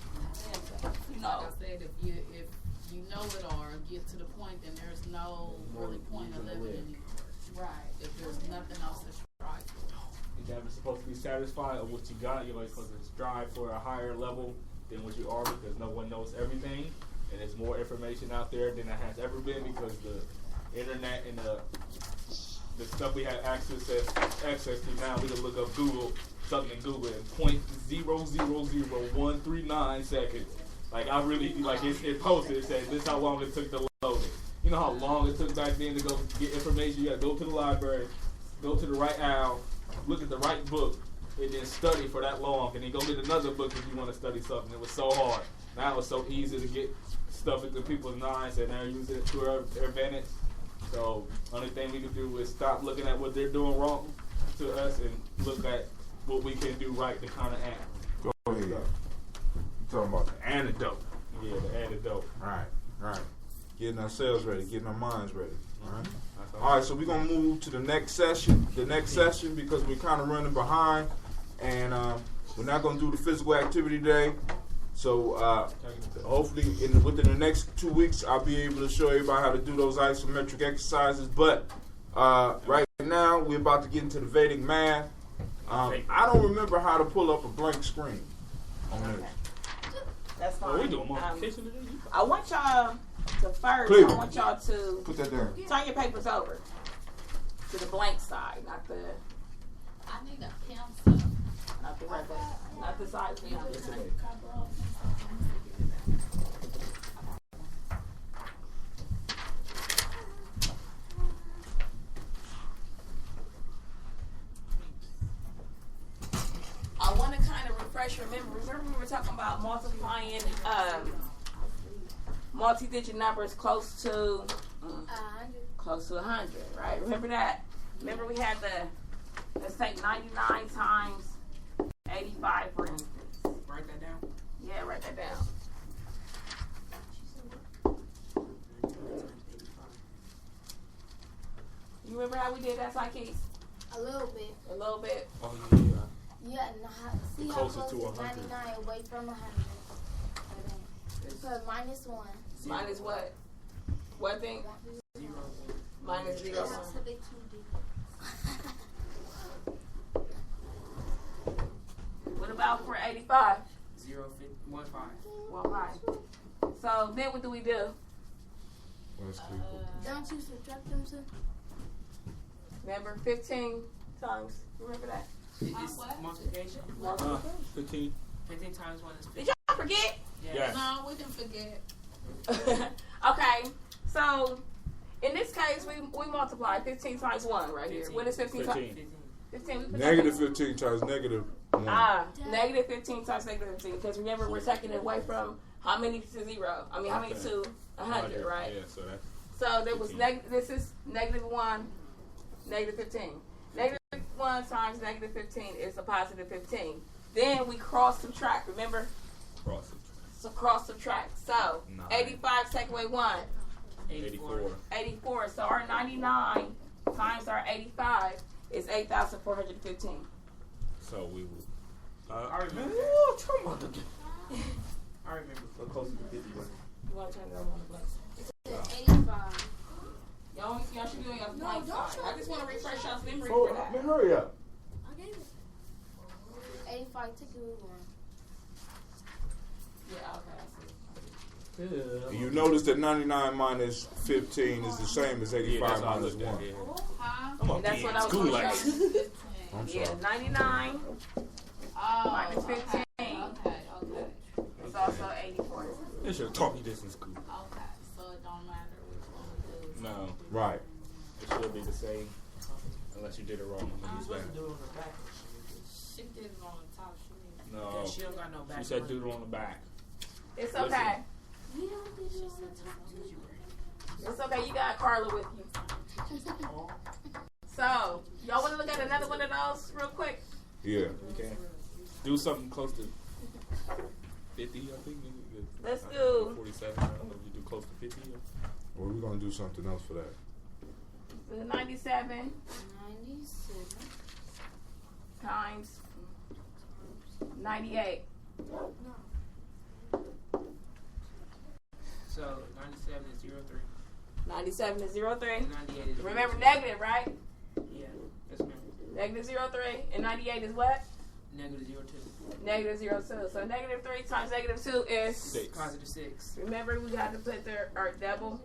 Like I said, if you know it or get to the point, then there's no really point of living anymore. Right. If there's nothing else to strive for. You're never supposed to be satisfied with what you got. You're always supposed to strive for a higher level than what you are, because no one knows everything, and there's more information out there than there has ever been, because the internet and the stuff we have access to now, we can look up something in Google in 0.000139 seconds. Like I really it posted, it said this is how long it took to load it. You know how long it took back then to go get information? You gotta go to the library, go to the right aisle, look at the right book, and then study for that long, and then go get another book if you want to study something. It was so hard. Now it's so easy to get stuff into people's minds, and they're using it to their advantage. So only thing we can do is stop looking at what they're doing wrong to us and look at what we can do right to kind of act. Go ahead. You talking about The antidote. Yeah, the antidote. right. Getting ourselves ready, getting our minds ready. All right, so we're gonna move to the next session. Because we're kind of running behind, and we're not gonna do the physical activity today. So hopefully within the next 2 weeks, I'll be able to show everybody how to do those isometric exercises. But right now, we're about to get into the Vedic math. I don't remember how to pull up a blank screen on this. That's fine. We doing multiplication today? I want y'all to first. Cleveland. I want y'all to Put that there. turn your papers over to the blank side, not the I need a pencil. not the side. I want to kind of refresh your memory. Remember we were talking about multiplying multi-digit numbers close to 100, right? Remember that? Remember we had let's take 99 times 85, for instance. Write that down. Yeah, write that down. You remember how we did that, Psyche? A little bit. A little bit. Oh, yeah. Yeah, see how Closer close to is 100. 99 away from 100. So minus 1. Minus what? What thing? Minus 0. What about for 85? 0, 1, 5. 1, 5. So then what do we do? Don't you subtract them too? Remember 15 times. Remember that? It's multiplication. 15. 15 times 1 is 50. Did y'all forget? Yes. No, we didn't forget. Okay, so in this case, we multiply 15 times 1 right here. 15. What is 15 times? 15. 15. We put Negative 15 times negative 1. negative 15 times negative 15. Because remember, we're taking it away from how many to 0? I mean, how many to 100, right? Yeah, so that's... So there was this is negative 1, negative 15. Negative 1 times negative 15 is a positive 15. Then we cross subtract, remember? Cross it. So cross subtract. So 85 take away 1. 84. 84. So our 99 times our 85 is 8,415. So we will... I remember. I remember. So closer to 50. You want to turn it over on the blank? 85. Y'all should be on your blank side. I just want to refresh y'all's memory Oh, for that. man, hurry up. I gave it. 85 take away 1. Yeah, okay, I see. You notice that 99 minus 15 is the same as 85 minus 1. Huh? And that's what I was School going to like show you. I'm Yeah, sorry. 99 Oh, minus 15 Okay. is also 84. They should have taught me this in school. Okay. So it don't matter which one we do. No. Right. It should be the same. Unless you did it wrong. I'm supposed to do it on the back. She did it on the top. She didn't. No. She don't got no back. She said do it on the back. It's okay. We don't do it on the top too. It's okay. You got Carla with you. So, y'all want to look at another one of those real quick? Yeah. Okay. Do something close to 50, I think. Let's do 47. You do close to 50. Or we're going to do something else for that. the 97 97 times 98. So 97 is 03. 97 is 03. And 98 is Remember 02. negative, right? Yeah. Yes, ma'am. Negative 03. And 98 is what? Negative 02. Negative 02. So negative 3 times negative 2 is 6. Positive 6. Remember, we got to put our double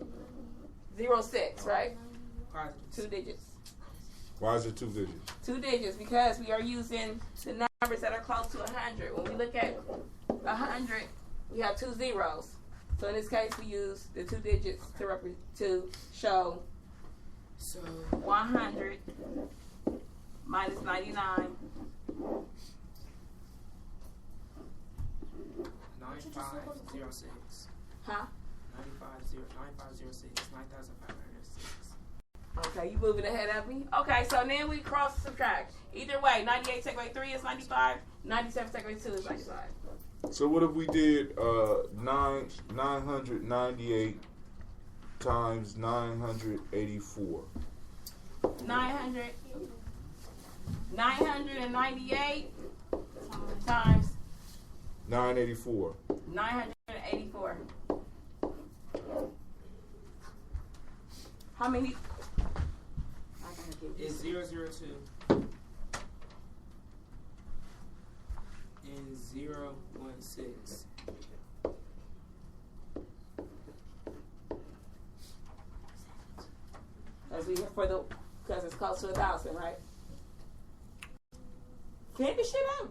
06, right? Positive 2 digits. Why is it 2 digits? 2 digits because we are using the numbers that are close to 100. When we look at 100, we have 2 zeros. So in this case, we use the 2 digits to show So 100 minus 99. 9506. Huh? 9506. 9506. Okay, you moving ahead of me? Okay, so then we cross subtract. Either way, 98 take away 3 is 95. 97 take away 2 is 95. So what if we did 998 times 984? 998 times 984. 984. How many? It's 002 and 016. Because it's close to 1,000, right? Finish it up.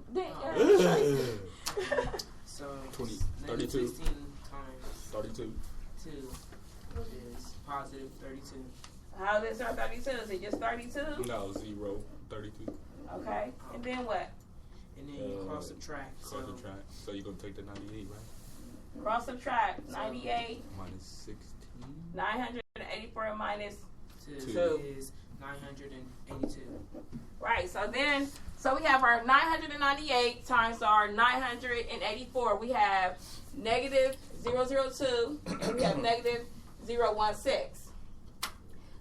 So 20, negative 32. 16 times 32. 2 is positive 32. How is our 32? Is it just 32? No, 0. 32. Okay. And then what? And then you cross subtract. Cross subtract. So you're going to take the 98, right? Cross subtract. 98. Minus 16. 984 minus 2 2. is 982. Right. So we have our 998 times our 984. We have negative 002 and we have negative 016.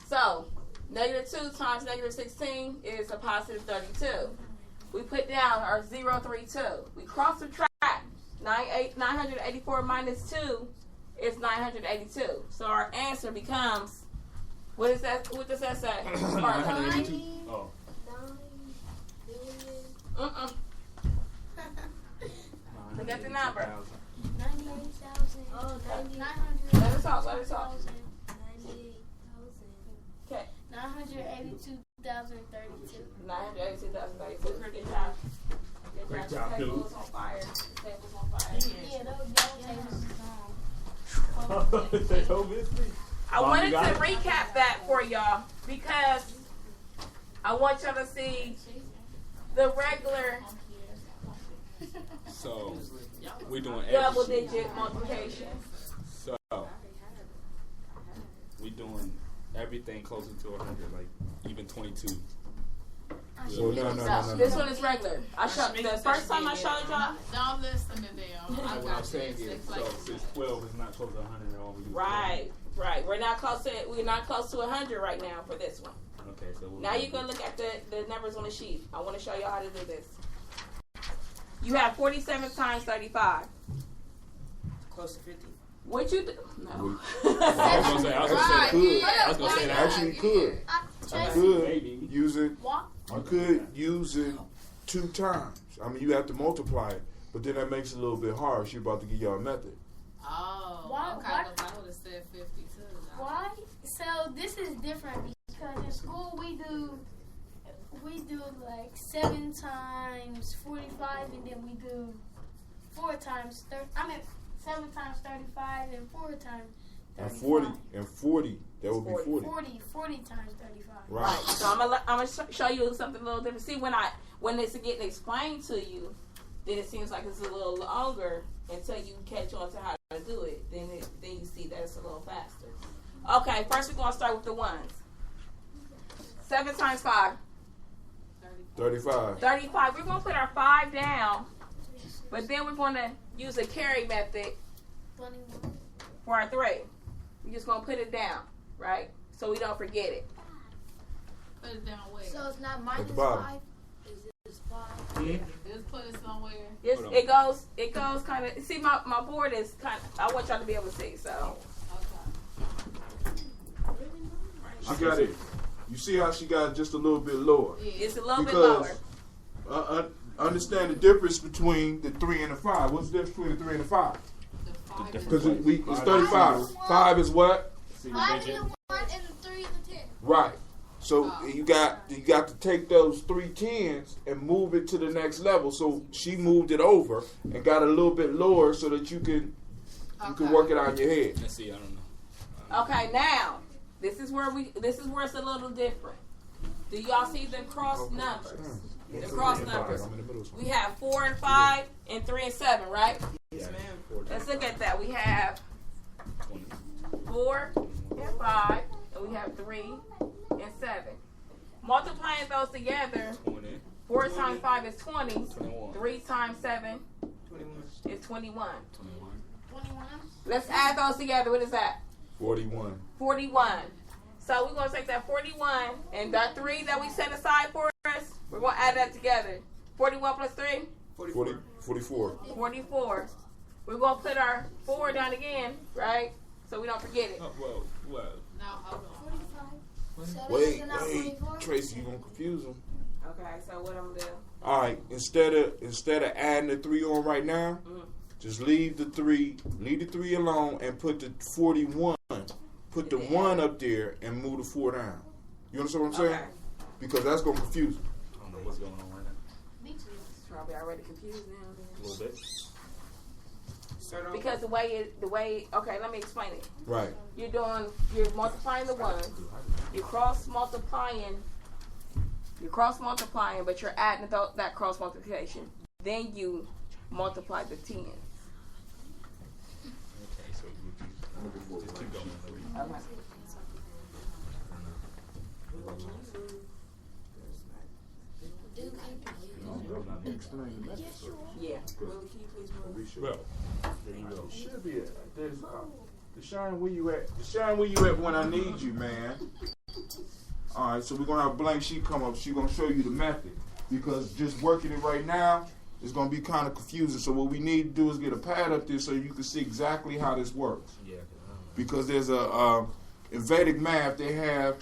So negative 2 times negative 16 is a positive 32. We put down our 032. We cross subtract. 984 minus 2 is 982. So our answer becomes, what is that? What does that say? 982. Oh. Look at the number. 98,000. Oh, 900. Let us talk. Let us talk. 98,000. Okay. 982,032. 982,032. Good job. Great The job, table dude. is on fire. The table is on fire. Yeah, those tables is gone. I wanted to recap that for y'all because I want y'all to see the regular So we're doing double everything. digit multiplication. So we're doing everything closer to 100, like even 22. Well, no. This one is regular. The first time I showed y'all. Don't listen to them. What I'm saying is, so since 12 is not close to 100 at all, we do Right. We're not close to 100 right now for this one. 12. Okay, so Now you can look at the numbers on the sheet. I want to show you how to do this. You have 47 times 35. Close to 50. What you do? No. I was gonna say could. I was gonna say that. Actually, you could. Tracy, Could use it. what? You could use it 2 times. I mean, you have to multiply it, but then that makes it a little bit hard. She's about to give y'all a method. Oh, Why- okay. why- I would have said 52. Why? So this is different because in school we do like 7 times 45 and then we do 4 times 30. 7 times 35 and 4 times 35. And 40, that would be 40. 40 times 35. Right. So I'm gonna show you something a little different. See, when it's getting explained to you, then it seems like it's a little longer until you catch on to how to do it. Then you see that it's a little faster. Okay, first we're gonna start with the ones. 7 times 5. 35. 35. We're gonna put our 5 down, but then we're gonna use a carry method 21. For our 3. We're just going to put it down, right? So we don't forget it. Put it down where? So it's not At minus the bottom. 5? Is it 5? Just put it somewhere. Yes, it goes kind of, see my board is kind of, I want y'all to be able to see, so. Okay. She got it. You see how she got it just a little bit lower? Yeah. It's a little Because bit lower. understand the difference between the 3 and the 5. What's the difference between the 3 and the 5? The 5 is Because what? it's 35. 5 is what? 5 is the 1 and the 3 is the 10. Right. So you got to take those 3 10s and move it to the next level. So she moved it over and got it a little bit lower so that you can work it out in your head. Let's see. I don't know. Okay, now, this is where it's a little different. Do y'all see the cross numbers? The cross numbers. We have 4 and 5 and 3 and 7, right? Yes, ma'am. Let's look at that. We have 4 and 5, and we have 3 and 7. Multiplying those together, 4 times 5 is 20. 3 times 7 21. is 21. 21. Let's add those together. What is that? 41. 41. So we're going to take that 41 and that 3 that we set aside for us, we're going to add that together. 41 plus 3? 44. 44. We're going to put our 4 down again, right? So we don't forget it. Well. Now, hold on. 45. So Wait, that's not 24? Tracy, you gonna confuse them. Okay, so what I'm going to do? All right, instead of adding the 3 on right now, just leave the 3 alone and put the 41. Put the 1 up there and move the 4 down. You understand what I'm saying? Okay. Because that's gonna confuse them. I don't know what's going on right now. Me too. It's probably already confused now. A little bit. Start off. Because the way, okay, let me explain it. Right. You're multiplying the 1. You're cross multiplying, but you're adding that cross multiplication. Then you multiply the 10. Okay, so you just keep going. Okay. Yeah. Willie, can you please move? Well, There you go. Should be Deshaun, where you at? Deshaun, where you at when I need you, man? All right, so we're gonna have a blank sheet come up. She's gonna show you the method because just working it right now is gonna be kind of confusing. So what we need to do is get a pad up there so you can see exactly how this works. yeah. Because there's in Vedic math they have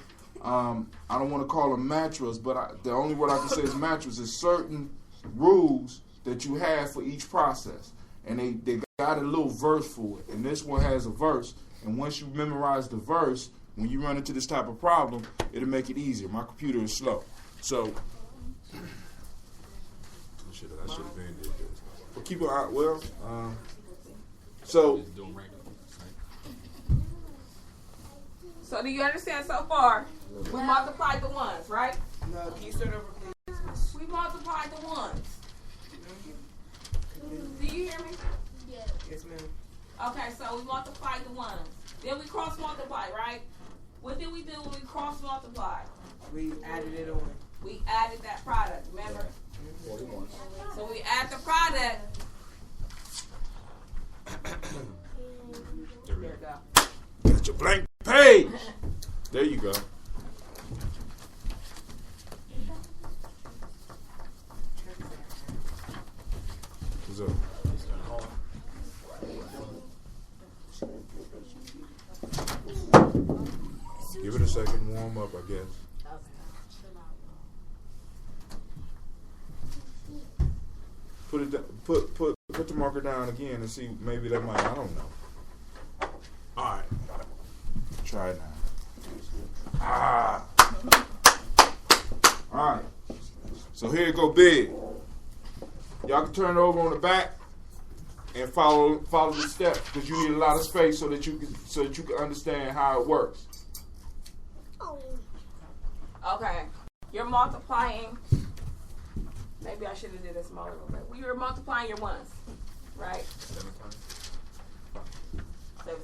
I don't want to call them mantras, but the only word I can say is mantras. Is certain rules that you have for each process, and they got a little verse for it. And this one has a verse, and once you memorize the verse, when you run into this type of problem, it'll make it easier. My computer is slow, so I should have been did this. But keep it out. Well, so. Just doing regular. So do you understand so far? We multiplied the 1s, right? No, can you start over, please, miss? We multiplied the 1s. Do you hear me? Yeah. Yes, ma'am. Okay, so we multiplied the 1s. Then we cross multiply, right? What did we do when we cross multiply? We added it on. We added that product, remember? 41. So we add the product. There we go. Get your blank page. There you go. What's up? Give it a second, warm up, I guess. Put the marker down again and see, maybe that might, I don't know. All right. Try it now. All right. So here it go big. Y'all can turn it over on the back and follow the steps because you need a lot of space so that you can understand how it works. Okay. You're multiplying. Maybe I should have did this smaller a little bit. Well, you're multiplying your 1s, right? 7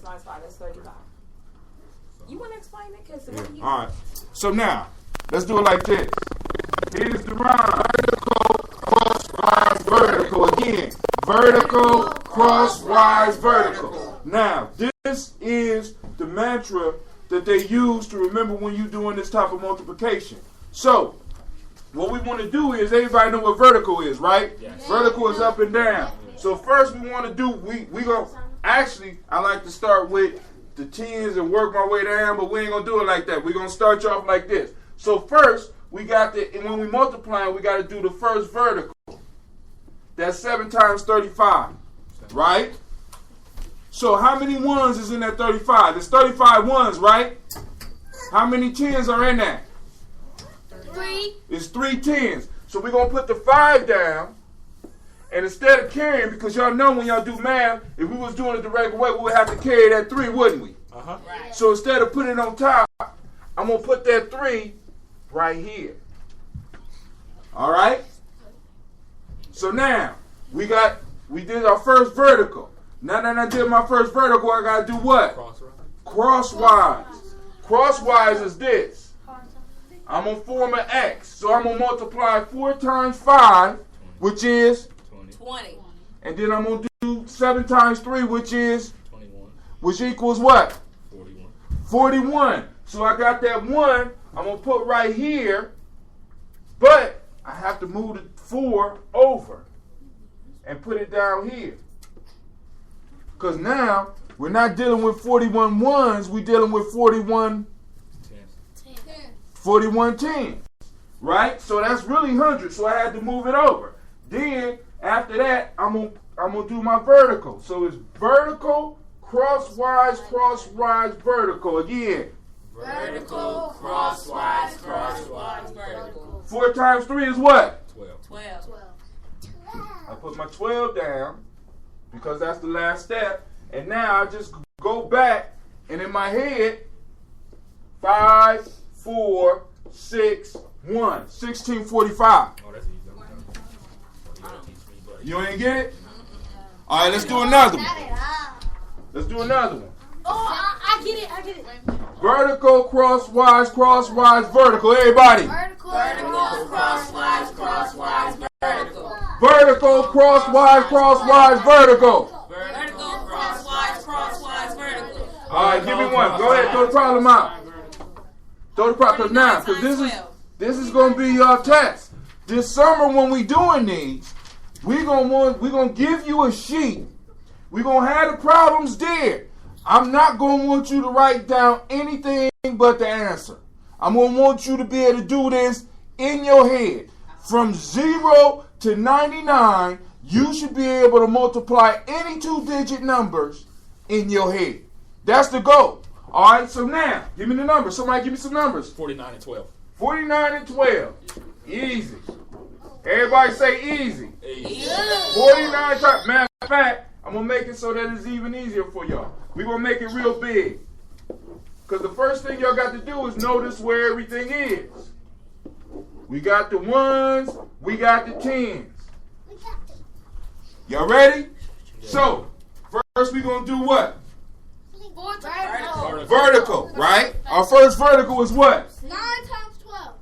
times 5, that's 35. You want to explain it? Yeah. All right. So now, let's do it like this. Here's the rhyme. Vertical, crosswise, vertical. Again. Vertical, crosswise, vertical. Now, this is the mantra that they use to remember when you're doing this type of multiplication. So, what we want to do is, everybody know what vertical is, right? Yes. Vertical is up and down. So first we want to do, we go, actually, I like to start with the tens and work my way down, but we ain't going to do it like that. We're going to start you off like this. So first, we got the, and when we multiply, we got to do the first vertical. That's 7 times 35, right? So how many ones is in that 35? There's 35 ones, right? How many tens are in that? 3. It's 3 tens. So we're going to put the 5 down. And instead of carrying, because y'all know when y'all do math, if we was doing it the regular way, we would have to carry that 3, wouldn't we? Uh-huh. Right. So instead of putting it on top, I'm going to put that 3 right here. All right? So now, we did our first vertical. Now that I did my first vertical, I got to do what? Crosswise. Crosswise is this. I'm going to form an X. So I'm going to multiply 4 times 5, which is 20. and then I'm going to do 7 times 3, which is 21. which equals what? 41. 41. So I got that 1 I'm going to put right here, but I have to move the 4 over and put it down here. Because now we're not dealing with 41 ones, we're dealing with 41 tens. Right? So that's really 100. So I had to move it over. Then after that, I'm gonna do my vertical. So it's vertical, crosswise, vertical. Again. Vertical, crosswise, vertical. 4 times 3 is what? 12. I put my 12 down because that's the last step. And now I just go back, and in my head, 5, 4, 6, 1. 1645. Oh, that's easy. You ain't get it? All right, let's do another one. Let's do another one. Oh, I get it. Vertical, crosswise, vertical. Everybody. Vertical, Crosswise, vertical. Vertical, crosswise, vertical. Vertical, crosswise, vertical. All right, give me one. Go ahead, throw the problem out. Throw the problem now, because this is going to be your test. This summer when we doing these, we're gonna give you a sheet. We're going to have the problems there. I'm not going to want you to write down anything but the answer. I'm going to want you to be able to do this in your head. From 0 to 99, you should be able to multiply any 2-digit numbers in your head. That's the goal. All right, so now, give me the numbers. Somebody give me some numbers. 49 and 12. 49 and 12. Easy. Everybody say easy. Easy. 49 times. Matter of fact, I'm going to make it so that it's even easier for y'all. We're going to make it real big. Because the first thing y'all got to do is notice where everything is. We got the ones, we got the tens. Y'all ready? So, first we're going to do what? Vertical, right? Our first vertical is what? 9 times 12.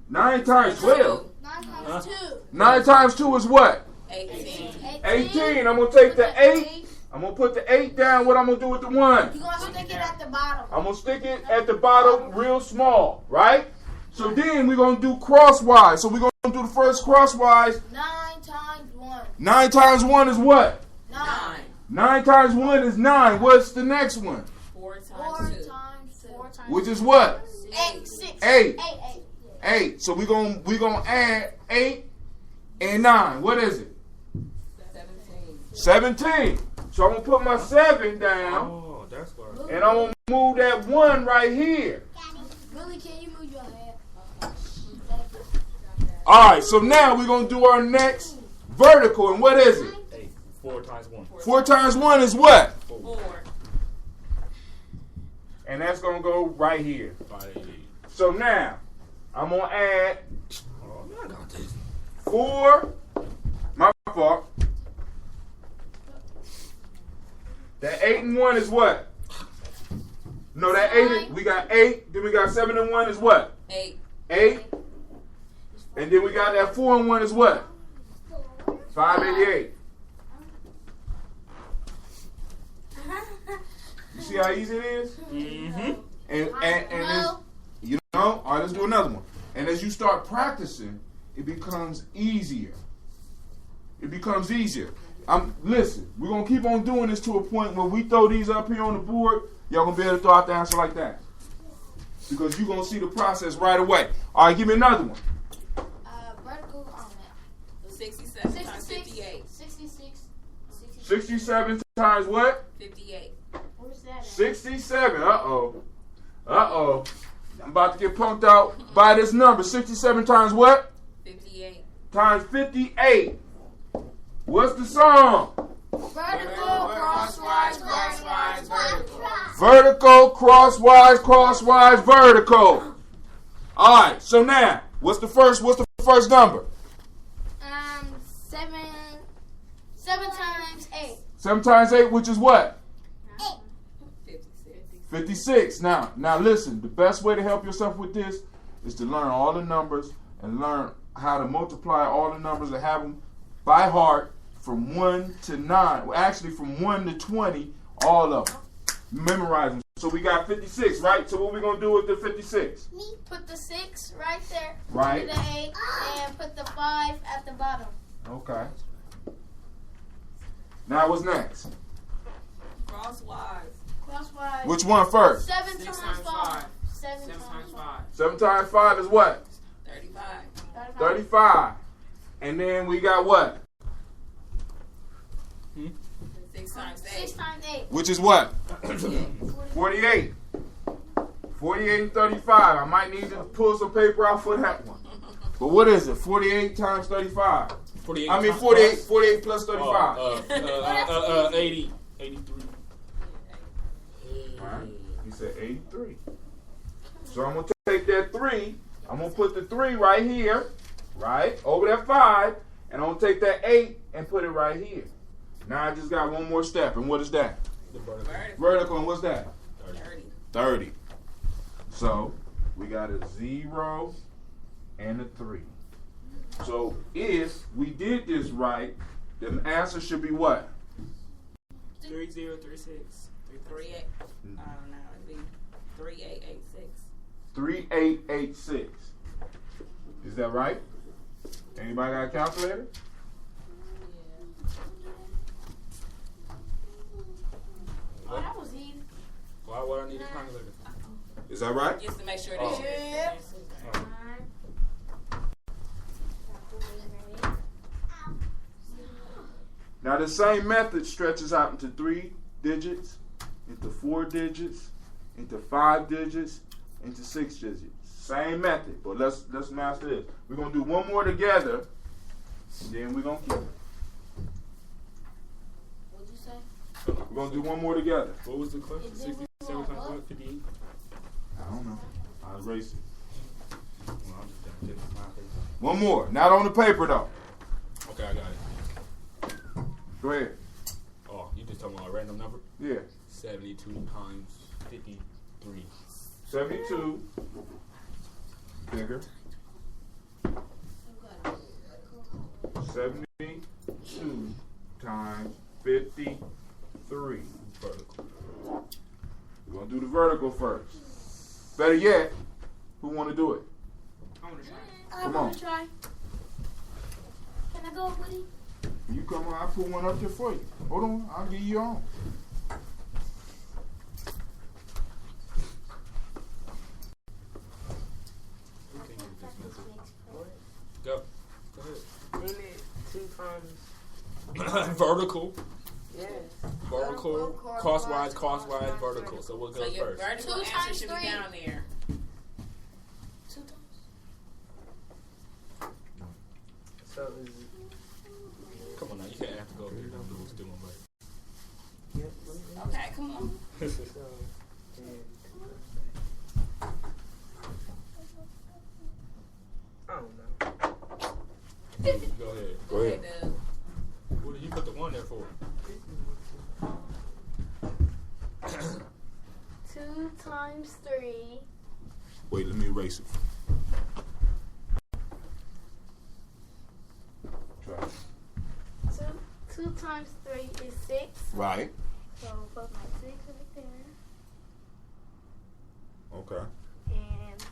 9 times 12. 9 times 2. 9 times 2 is what? 18. 18. I'm going to take the 8. I'm going to put the 8 down. What I'm going to do with the 1? You're going to stick it at the bottom. I'm going to stick it at the bottom real small, right? So then we're going to do crosswise. So we're going to do the first crosswise. 9 times 1. 9 times 1 is what? 9. 9 times 1 is 9. What's the next one? 4 4 times 2. times 4 times Which is what? 8. 6. 8. 8. 8. So we're gonna add 8 and 9. What is it? 17. So I'm going to put my 7 down. Oh, that's why. And I'm going to move that 1 right here. Billy, can you move your head? All right, so now we're going to do our next vertical. And what is it? 8. 4 times 1. 4 times 1 is what? 4. And that's going to go right here. 588. So now, I'm going to add Oh, I'm not gonna taste 4. My fault. That 8 and 1 is what? No, that 8, we got 8. Then we got 7 and 1 is what? 8. 8. And then we got that 4 and 1 is what? 588. You see how easy it is? Mm-hmm. And it's, you know, all right, let's do another one. And as you start practicing, it becomes easier. It becomes easier. Listen, we're going to keep on doing this to a point where we throw these up here on the board, y'all going to be able to throw out the answer like that. Because you're going to see the process right away. All right, give me another one. Vertical on that. 67 times 58. 66. 67 times what? 58. Where's that at? 67. Uh-oh. Uh-oh. I'm about to get punked out by this number. 67 times what? 58. Times 58. What's the song? Vertical, crosswise, vertical. Vertical, crosswise, vertical. All right. So now, what's the first number? 7 times 8. 7 times 8, which is what? 56. 56. Now listen. The best way to help yourself with this is to learn all the numbers and learn how to multiply all the numbers and have them by heart from 1 to 9. Well, actually, from 1 to 20, all of them. Memorize them. So we got 56, right? So what we going to do with the 56? Put the 6 right there. Right. Put the 8 and put the 5 at the bottom. Okay. Now what's next? Crosswise. Crosswise. Which one first? 7 6 times times 5. 5. 7 7 times times 5. 7 times 5 is what? 35. 35. And then we got what? 6 times 8. 6 times 8. Which is what? 48. 48 and 35. I might need to pull some paper out for that one. But what is it? 48 times 35. 48. I mean 48 plus 35. 80. 83. All right. He said 83. So I'm going to take that 3. I'm going to put the 3 right here, right, over that 5. And I'm going to take that 8 and put it right here. Now I just got one more step. And what is that? The vertical. Vertical. And what's that? 30. 30. So we got a 0 and a 3. So if we did this right, the answer should be what? 3036. 38. I don't know. It'd be 3886. 3886. Is that right? Anybody got a calculator? Oh, that was easy. Why would I need a calculator? Is that right? Just to make sure Oh. that Yep. Now the same method stretches out into 3 digits, into 4 digits, into 5 digits, into 6 digits. Same method, but let's master this. We're gonna do one more together, and then we're gonna keep it. What'd you say? We're gonna do one more together. What was the question? 67 times what? 58? I don't know. I'll erase it. Well, I'm just gonna take my paper. One more, not on the paper though. Okay, I got it. Go ahead. Oh, you just talking about a random number? Yeah. 72 times 53. 72. Bigger. 72 times 53. Vertical. We're going to do the vertical first. Better yet, who want to do it? I want to try. Come I on. want to try. Can I go, Woody? You come on, I'll put one up there for you. Hold on, I'll give you your own. Go. Go Isn't it 2 times? ahead. Vertical. Yes. Vertical. Crosswise, vertical. So what So goes your first? vertical 2 answer times should 3. be down there. 2 times. So is it? Come on now, you can't have to go over here. Don't do what's doing right. Yep. Okay, come on. So, and I don't know. Go ahead. Go ahead. Doug. What did you put the 1 there for? 2 times 3. Wait, let me erase it. Try it. 2 times 3 is 6. Right. So put my 6 right there. Okay. And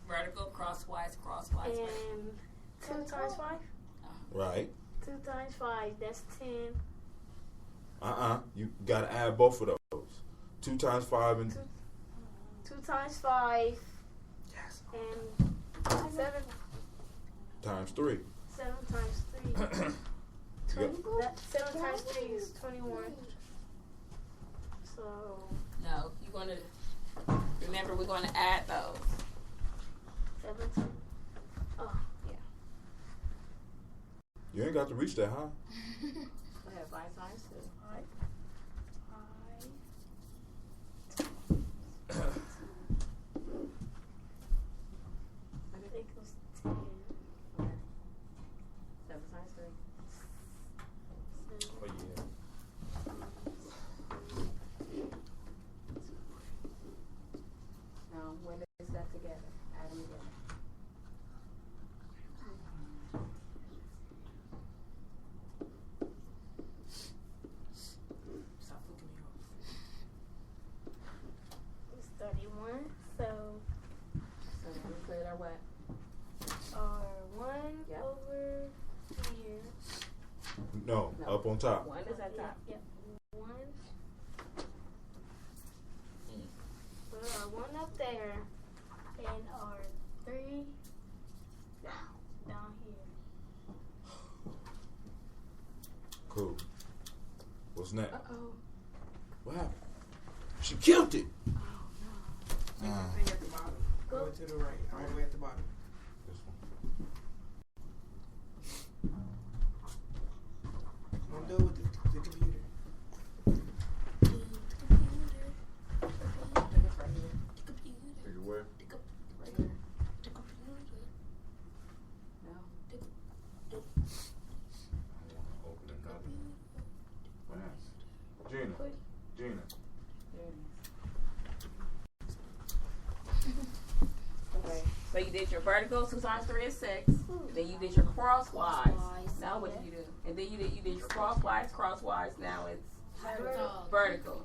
Vertical, crosswise. and 2 times 5. Right. 2 times 5, that's 10. You gotta add both of those. 2 times 5 and 2 times 5. Yes. And 7 times 3. 7 times 3. That 7 times 3 is 21. So No, you're going to remember. We're going to add those. 7 times. Oh yeah. You ain't got to reach that high. Go ahead, 5 times 2. 5. I think it was 10. Okay. 7 times 3. Oh, yeah. Now, when is that together? Add them together. Stop looking me off. It's 31. So We put our what? R1 Yep. over here. No, No. up on top. 1 is at top. Yep. 1. Put R1 up there. And R3 down here. Cool. What's next? Uh-oh. What happened? She killed it. Thing at the bottom. Go to the right. All the way at the bottom. This one. Don't do it with the computer. I think it's right here. Take it where? Right here. No. Open another. What happened? Gina. There it is. Okay. So you did your vertical, 2 times 3 is 6. Then you did your crosswise. Now what did you do? And then you did your crosswise. Now it's vertical.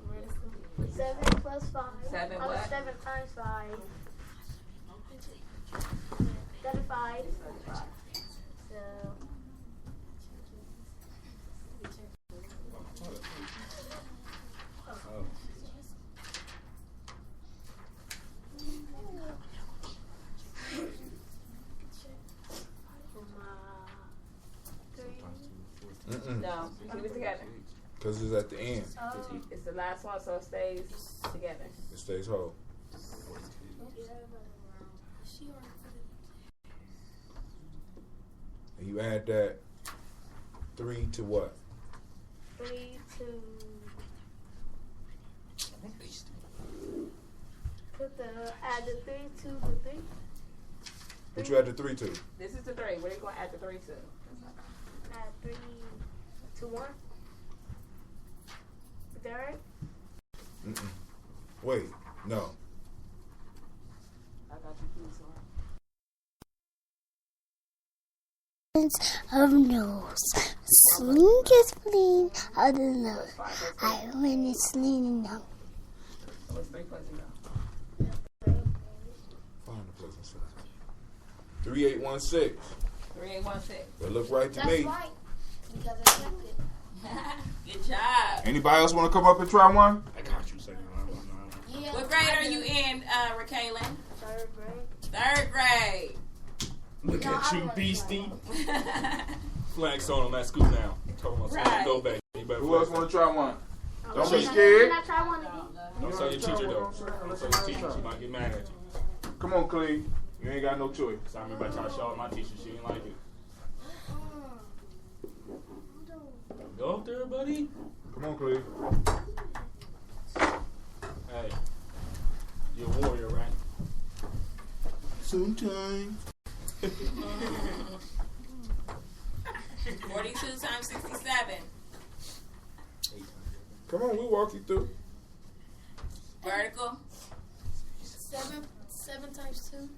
7 plus 5. 7 what? 7 times 5. 35. So No, keep it together. Because it's at the end. It's the last one, so it stays together. It stays whole. And you add that 3 to what? 3 to add the 3 to the 3. What you add the 3 to? This is the 3. What are you going to add the 3 to? Add 3 to 1. Is that right? Wait, no. I got you, please, Of nose, sling is clean of the nose. I when it's leaning now. So it's 3 places now. Find the place and 3816. 3816. That look right to That's me. right. Because I checked it. Good job. Anybody else want to come up and try one? I got you, second. Yeah. What grade are you in, Raquelin? 3rd grade. 3rd grade. Look at you, beastie. Flags on him at school now. Told him Right. go back. Who else want to try one? Don't be be Can scared. I try one again? Don't say your teacher, though. Don't say your teacher. She might get mad at you. Come on, Clee. You ain't got no choice. So I remember I tried to show her my teacher. She didn't like it. Go up there, buddy. Come on, Clee. Hey. You're a warrior, right? Sometimes. 42 times 67. Come on, we walk you through. Vertical. 7 times 2.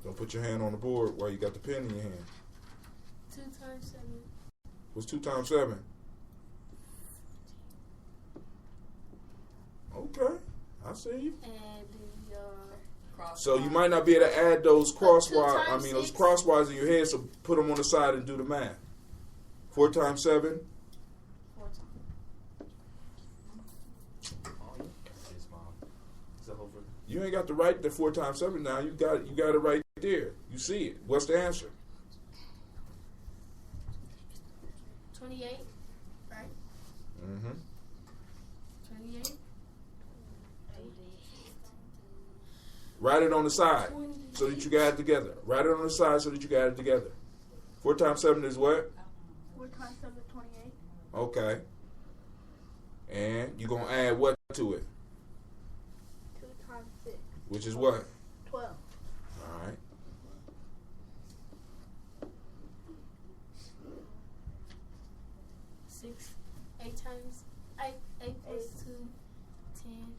Don't put your hand on the board while you got the pen in your hand. 2 times 7. What's 2 times 7? Okay, I see you. And So you might not be able to add those crosswise. times Those 6. crosswise in your head. So put them on the side and do the math. 4 times 7. 4 times. You ain't got to write the 4 times 7 now. You got it right there. You see it. What's the answer? 28. Right. Mm-hmm. 28. Write it on the side so that you got it together. Write it on the side so that you got it together. 4 times 7 is what? 4 times 7 is 28. Okay. And you're going to add what to it? 2 times 6. Which is what? 12. All right. 6. 8 times 8 plus 2, 10.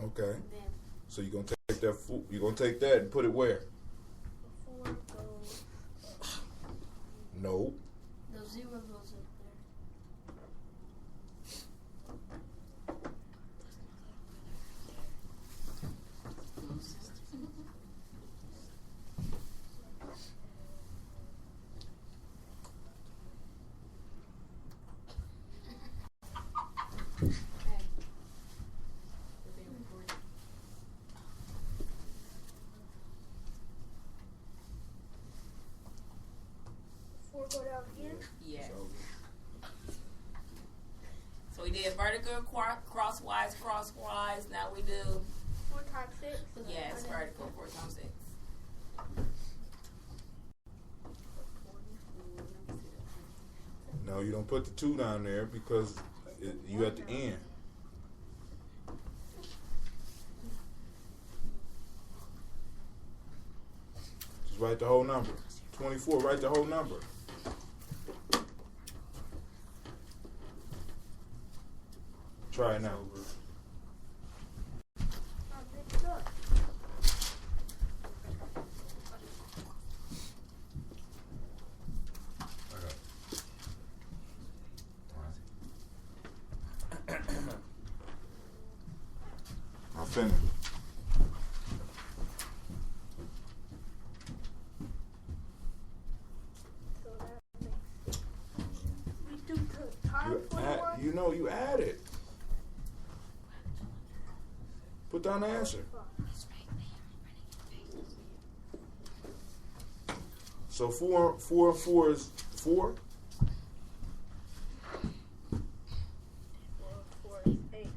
Okay. And then So you're gonna take that. You're gonna take that and put it where? 4 goes. No. The 0 goes up Okay. 4 go down here. Yes. So we did vertical, crosswise. Now we do 4 times 6. yes, vertical 4 times 6. No, you don't put the 2 down there because you at the end. Just write the whole number. 24. Write the whole number. Try it now. I'll finish. So that makes we do times 21. You add it. Put down the answer. So 4 and 4 is 4. 4 is 8.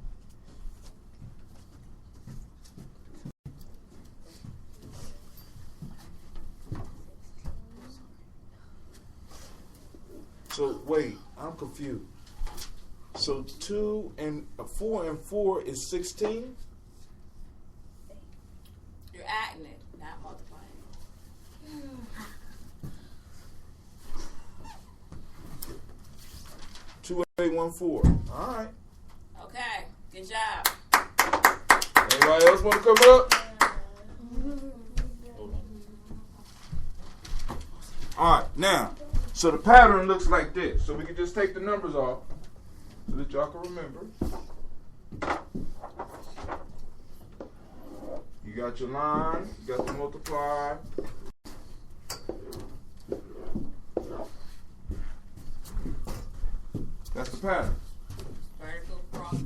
So wait, I'm confused. So 2 and 4 is 16. You're adding it, not multiplying. 2, 8, 1, 4. All right. Okay, good job. Anybody else want to come up? All right. Now, so the pattern looks like this. So we can just take the numbers off so that y'all can remember. You got your line. You got the multiply. That's the pattern. Vertical, crosswise.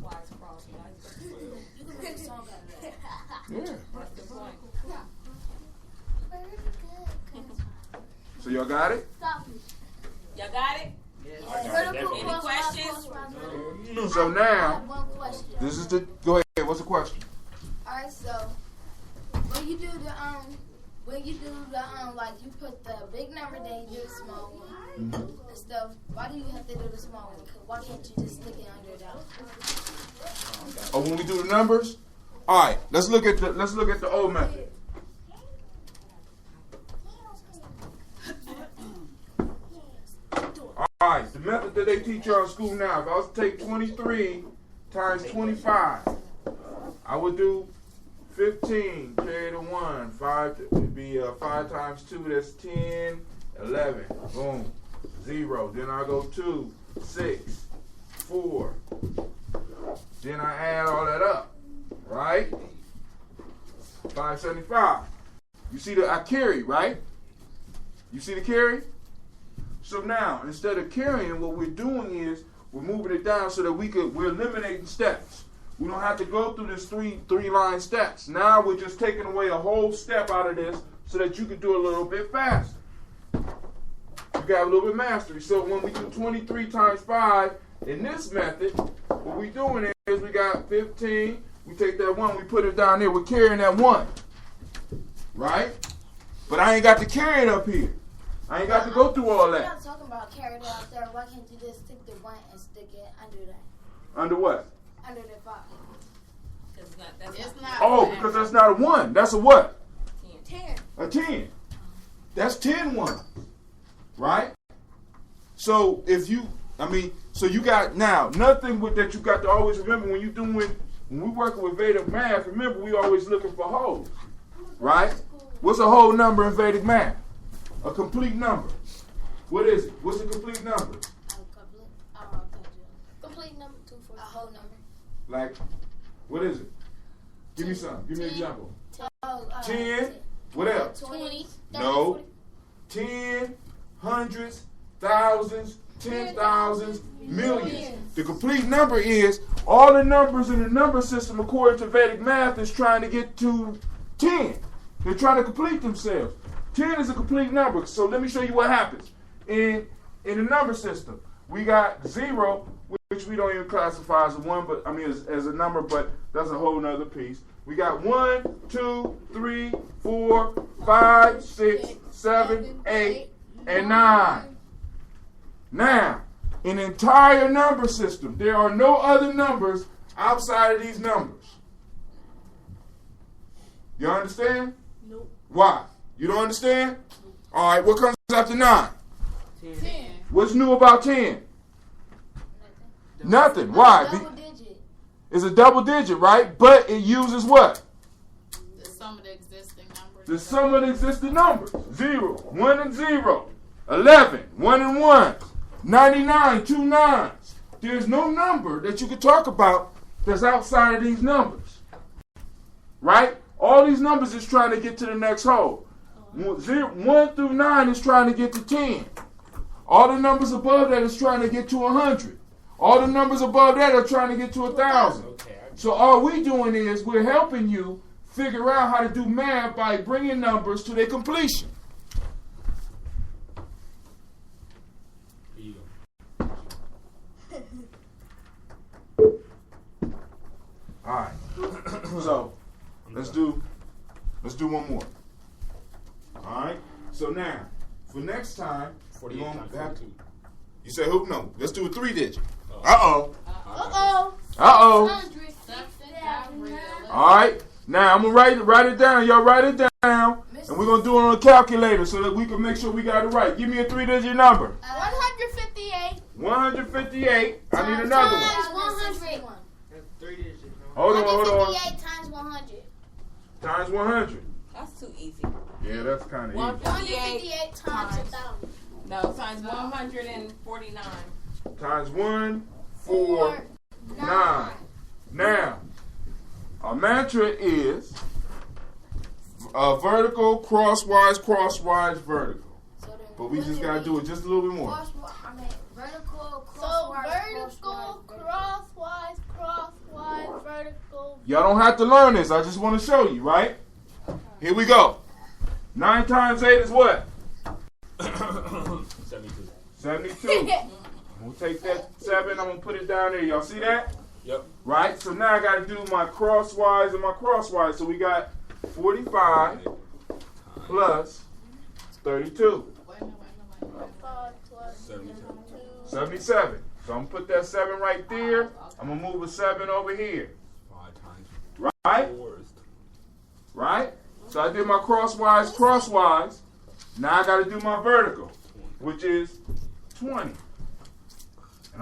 You can make a song out of that. Yeah. That's the point. So y'all got it? Stop it. Y'all got it? Vertical, Any crosswise, questions? crosswise. So I now, have one question. this is the. Go ahead. What's the question? Alright, so when you do the like you put the big number, then you do the small one and stuff. Why do you have to do the small one? Why can't you just stick it under that? Oh, when we do the numbers? All right. Let's look at the old method. All right. The method that they teach y'all in school now. If I was to take 23 times 25, I would do 15, carry the 1. 5, it'd be 5 times 2, that's 10, 11. Boom. 0. Then I go 2, 6, 4. Then I add all that up. Right? 575. You see I carry, right? You see the carry? So now, instead of carrying, what we're doing is we're moving it down so that we're eliminating steps. We don't have to go through this three-line steps. Now we're just taking away a whole step out of this so that you can do a little bit faster. You got a little bit mastery. So when we do 23 times 5 in this method, what we're doing is we got 15. We take that 1, we put it down there. We're carrying that 1. Right? But I ain't got to carry it up here. I ain't got to go through all that. You're not talking about carry it out there. Why can't you just stick the 1 and stick it under that? Under what? Under the 5. It's not. Oh, because that's not a 1. That's a what? 10. A 10. That's 10 ones. Right? So so you got now nothing with that you got to always remember when we working with Vedic math, remember we always looking for wholes. Right? What's a whole number in Vedic math? A complete number. What is it? What's a complete number? Complete number, 2 for a whole number. Like, what is it? Give me some. Give me an example. 10. What else? 20. No. 10, hundreds, thousands, 10,000s, millions. The complete number is all the numbers in the number system according to Vedic math is trying to get to 10. They're trying to complete themselves. 10 is a complete number. So let me show you what happens. In the number system, we got 0, which we don't even classify as a 1, but as a number, but that's a whole nother piece. We got 1, 2, 3, 4, 5, 6, 7, 8, and 9. Now, in the entire number system, there are no other numbers outside of these numbers. You understand? Nope. Why? You don't understand? All right, what comes after 9? 10. What's new about 10? Nothing. Why? Double digit. It's a double digit, right? But it uses what? The sum of the existing numbers. The sum of the existing numbers. 0, 1 and 0. 11, 1 and 1. 99, 2 nines. There's no number that you can talk about that's outside of these numbers. Right? All these numbers is trying to get to the next hole. 1 through 9 is trying to get to 10. All the numbers above that is trying to get to 100. All the numbers above that are trying to get to 1,000. So all we doing is we're helping you figure out how to do math by bringing numbers to their completion. All right. So let's do one more. All right. So now for next time, we're going to have to. You say who? No. Let's do a 3-digit. Uh-oh. Uh-oh. Uh-oh. 100. All right. Now I'm going to write it down. Y'all write it down. And we're going to do it on a calculator so that we can make sure we got it right. Give me a 3-digit number. 158. 158. I need another one. Times 100. That's 3 digits. Hold on. 158 times 100. Times 100. That's too easy. Yeah, that's kind of easy. 158 times 1,000. No, times 149. Times 1, 4, 9. Now, our mantra is vertical, crosswise, vertical. But we just got to do it just a little bit more. Vertical, crosswise, vertical. Y'all don't have to learn this. I just want to show you, right? Here we go. 9 times 8 is what? 72. I'm going to take that 7. I'm going to put it down there. Y'all see that? Yep. Right? So now I got to do my crosswise and my crosswise. So we got 45 plus 32. 77. So I'm going to put that 7 right there. I'm going to move a 7 over here. 5 times. Right? Right? So I did my crosswise. Now I got to do my vertical, which is 20. And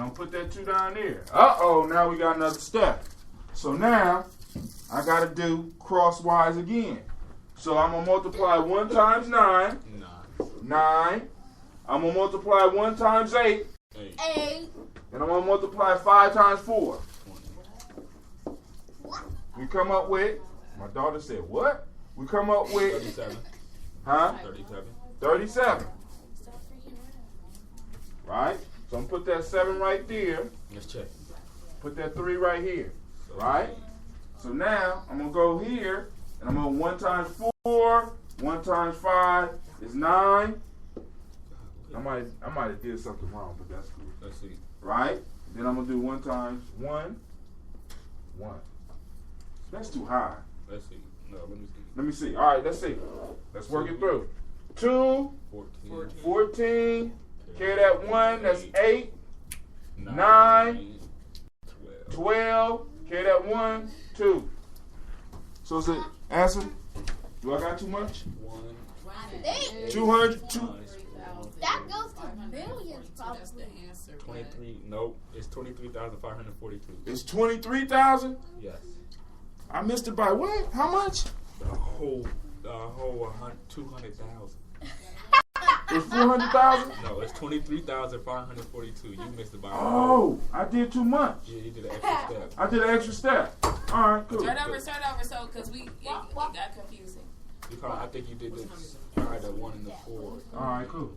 I'm going to put that 2 down there. Uh-oh, now we got another step. So now I got to do crosswise again. So I'm going to multiply 1 times 9. 9. I'm going to multiply 1 times 8. 8. And I'm going to multiply 5 times 4. We come up with, my daughter said, what? We come up with 37. Huh? 37. 37. Right? So I'm going to put that 7 right there. Let's check. Put that 3 right here. Right? So now I'm going to go here and I'm going to 1 times 4, 1 times 5 is 9. I might have did something wrong, but that's cool. Let's see. Right? Then I'm going to do 1 times 1. 1. That's too high. Let's see. No, let me see. Let me see. All right, let's see. Let's work it through. 2, 14. Carry that 1, that's 8. 9, 12. Carry that 1, 2. So is it answer? Do I got too much? 200. That goes to millions, probably. That's the answer. 23. Nope. It's 23,542. It's 23,000? Yes. I missed it by what? How much? The whole 200,000. It's 400,000? No, it's 23,542. You missed it by Oh, I did too much. Yeah, you did an extra step. I did an extra step. All right, cool. Start over, so, because it got confusing. Because I think you did the 1 and the 4. All right, cool.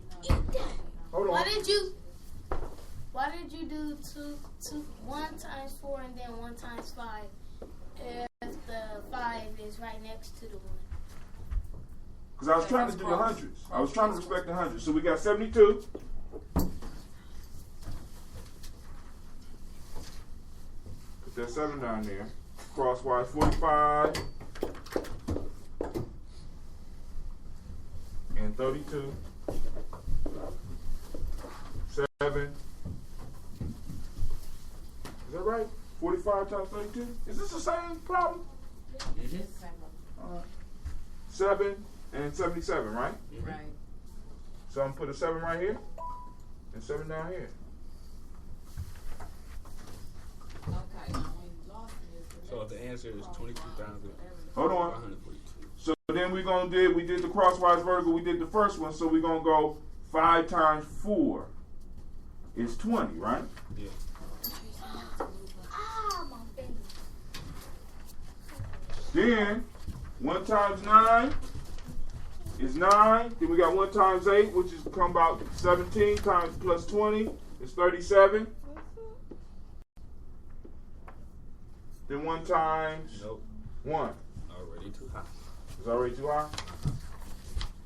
Hold on. Why did you do 1 times 4 and then 1 times 5 if the 5 is right next to the 1? Because I was trying to do the hundreds. I was trying to respect the hundreds. So we got 72. Put that 7 down there. Crosswise 45. And 32. 7. Is that right? 45 times 32? Is this the same problem? All right. 7 and 77, right? Right. So I'm going to put a 7 right here and 7 down here. Okay. So the answer is 22,542. Hold on. So then we did the crosswise vertical, we did the first one, so we're going to go 5 times 4 is 20, right? Yeah. Then 1 times 9 is 9. Then we got 1 times 8, which is come about 17 times plus 20 is 37. Then 1 times Nope. 1. Already too high. Is already too high?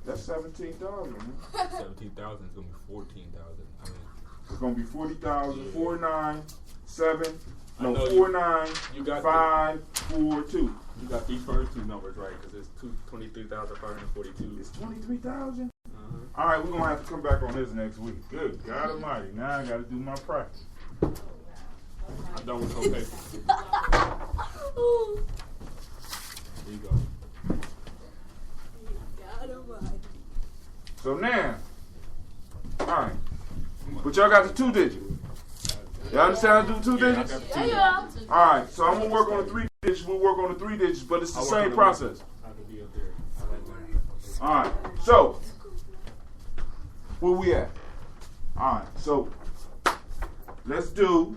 That's 17,000. 17,000 is going to be 14,000. I mean, It's going to be 40,000. 4, 9, 7. No, know 4, 9, you got 5, 4, 2. you got these first two numbers right because it's 23,542. It's 23,000? All right, we're going to have to come back on this next week. Good God Almighty. Now I got to do my practice. I'm done with home paper. There you go. So now, all right. But y'all got the 2 digits. Y'all understand how to do 2 digits? Yeah. All right, so I'm going to work on the 3 digits. We'll work on the 3 digits, but it's the same process. I could be up there. I like that. All right, so where we at? All right, so let's do,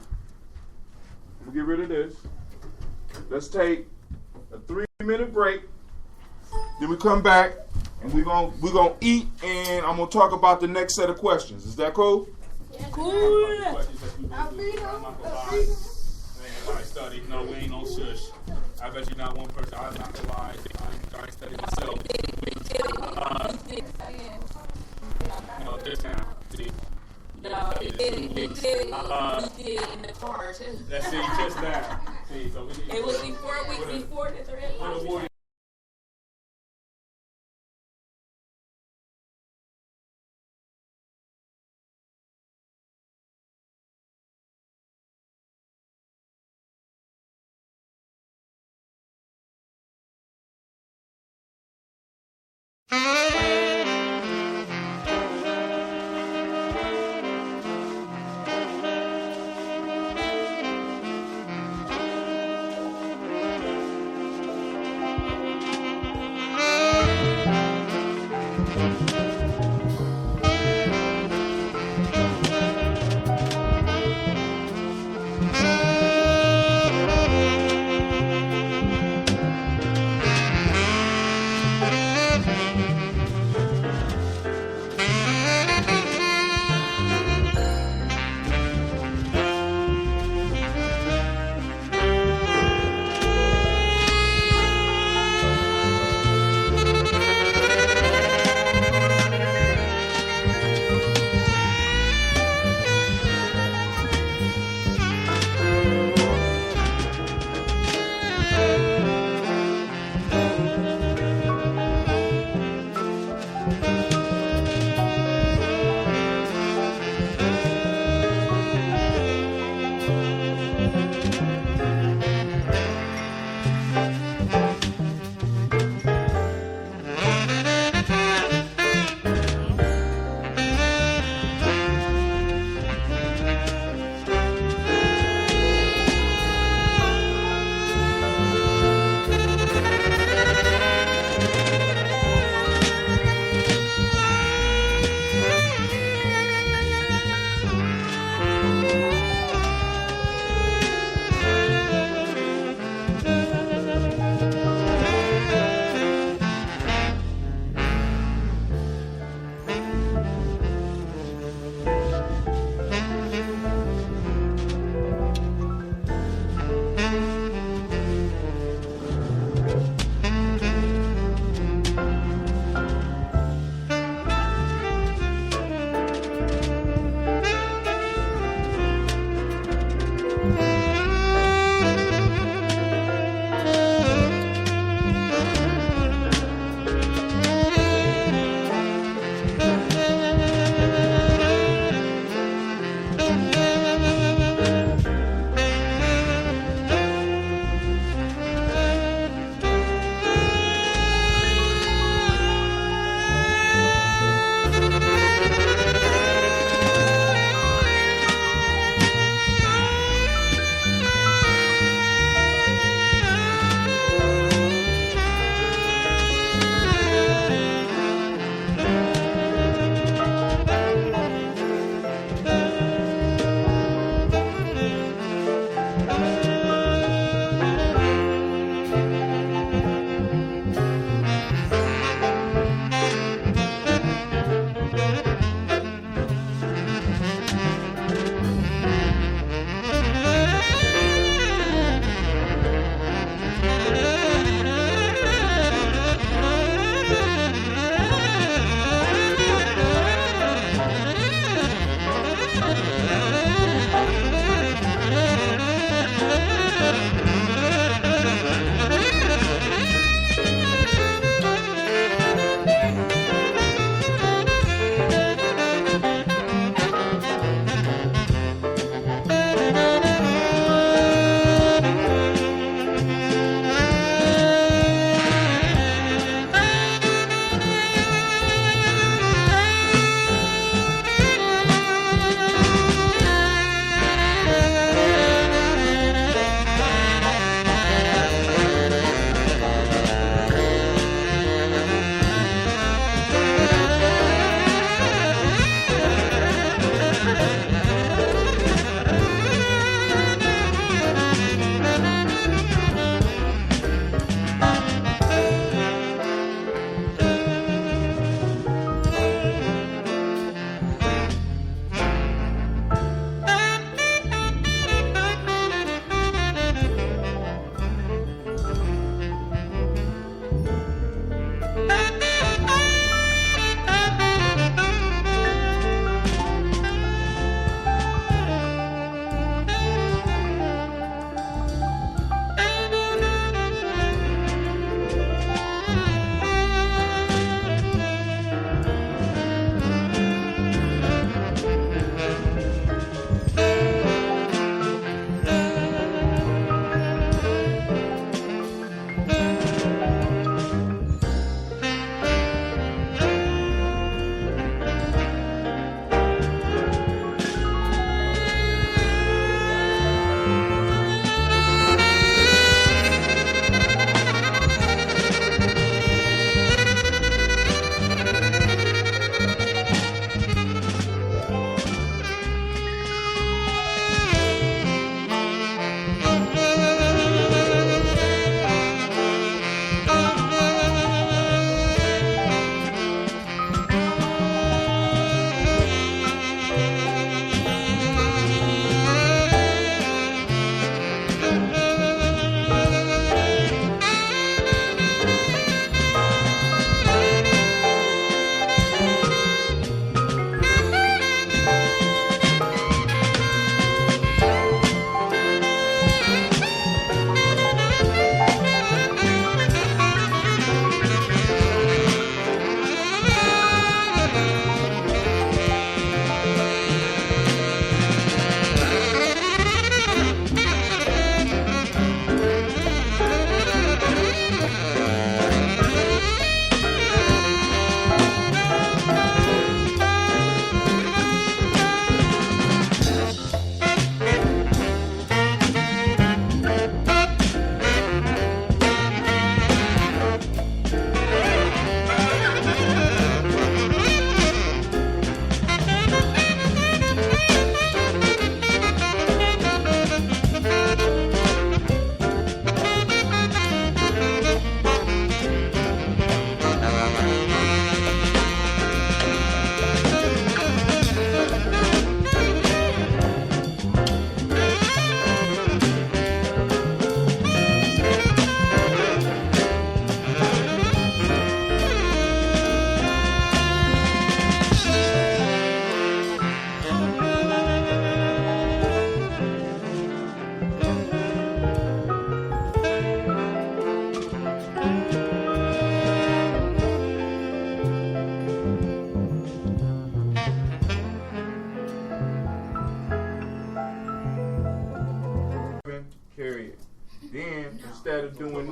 we'll get rid of this. Let's take a 3-minute break. Then we come back and we're gonna eat and I'm gonna talk about the next set of questions. Is that cool? Cool. I study. No, we ain't no shush. I bet you not one person. I'm not gonna lie. I ain't studied myself. This time. See? No, he did it. He did it in the car too. Let's see, just now. See, so we need It was before the 3 o'clock.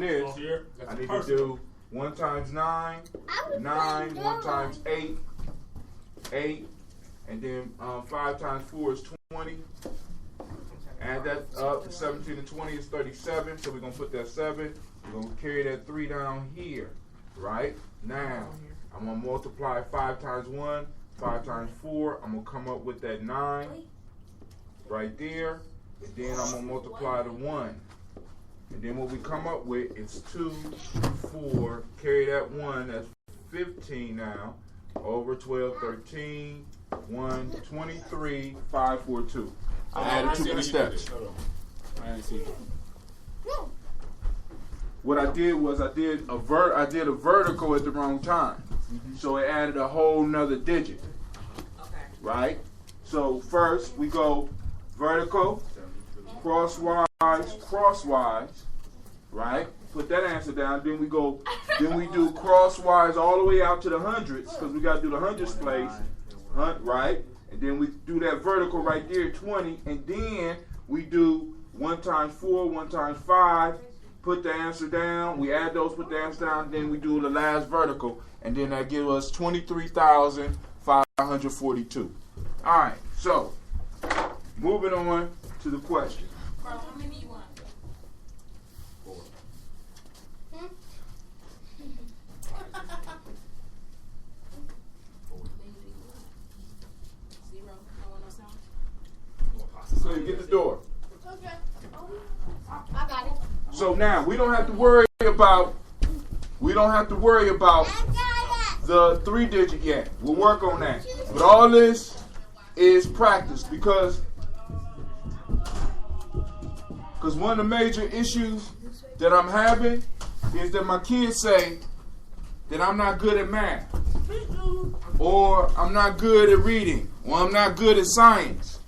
this, I need to do 1 times 9, 9, 1 times 8, 8, and then 5 times 4 is 20. Add that up, 17 and 20 is 37, so we're going to put that 7. We're going to carry that 3 down here, right? Now, I'm going to multiply 5 times 1, 5 times 4. I'm going to come up with that 9 right there. And then I'm going to multiply the 1. And then what we come up with is 2, 4. Carry that 1, that's 15 now. Over 12, 13, 1, 23, 5, 4, 2. I added 2 more steps. I didn't see it. What I did was I did a vertical at the wrong time. So it added a whole nother digit. Okay. Right? So first we go vertical, crosswise, crosswise, right? Put that answer down. Then we do crosswise all the way out to the hundreds, because we got to do the hundreds place, right? And then we do that vertical right there, 20, and then we do 1 times 4, 1 times 5, put the answer down, we add those, put the answer down, then we do the last vertical, and then that gives us 23,542. All right, so moving on to the question. Bro, how many you want? 4. Zero. No one else out? So you get the door. Okay. I got it. So now we don't have to worry about the 3-digit yet. We'll work on that. But all this is practice because one of the major issues that I'm having is that my kids say that I'm not good at math, or I'm not good at reading, or I'm not good at science,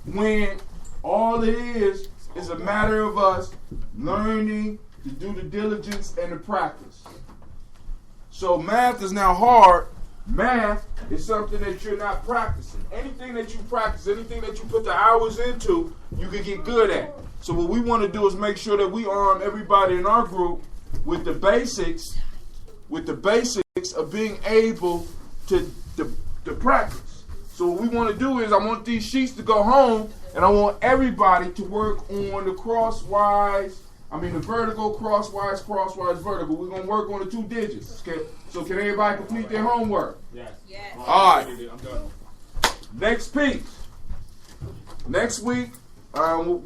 when all it is a matter of us learning to do the diligence and the practice. So math is now hard. Math is something that you're not practicing. Anything that you practice, anything that you put the hours into, you can get good at. So what we want to do is make sure that we arm everybody in our group with the basics of being able to practice. So what we want to do is I want these sheets to go home, and I want everybody to work on the vertical, crosswise, vertical. We're going to work on the 2 digits. Okay? So can everybody complete their homework? Yes. Yes. All right. I'm done. Next piece. Next week, we're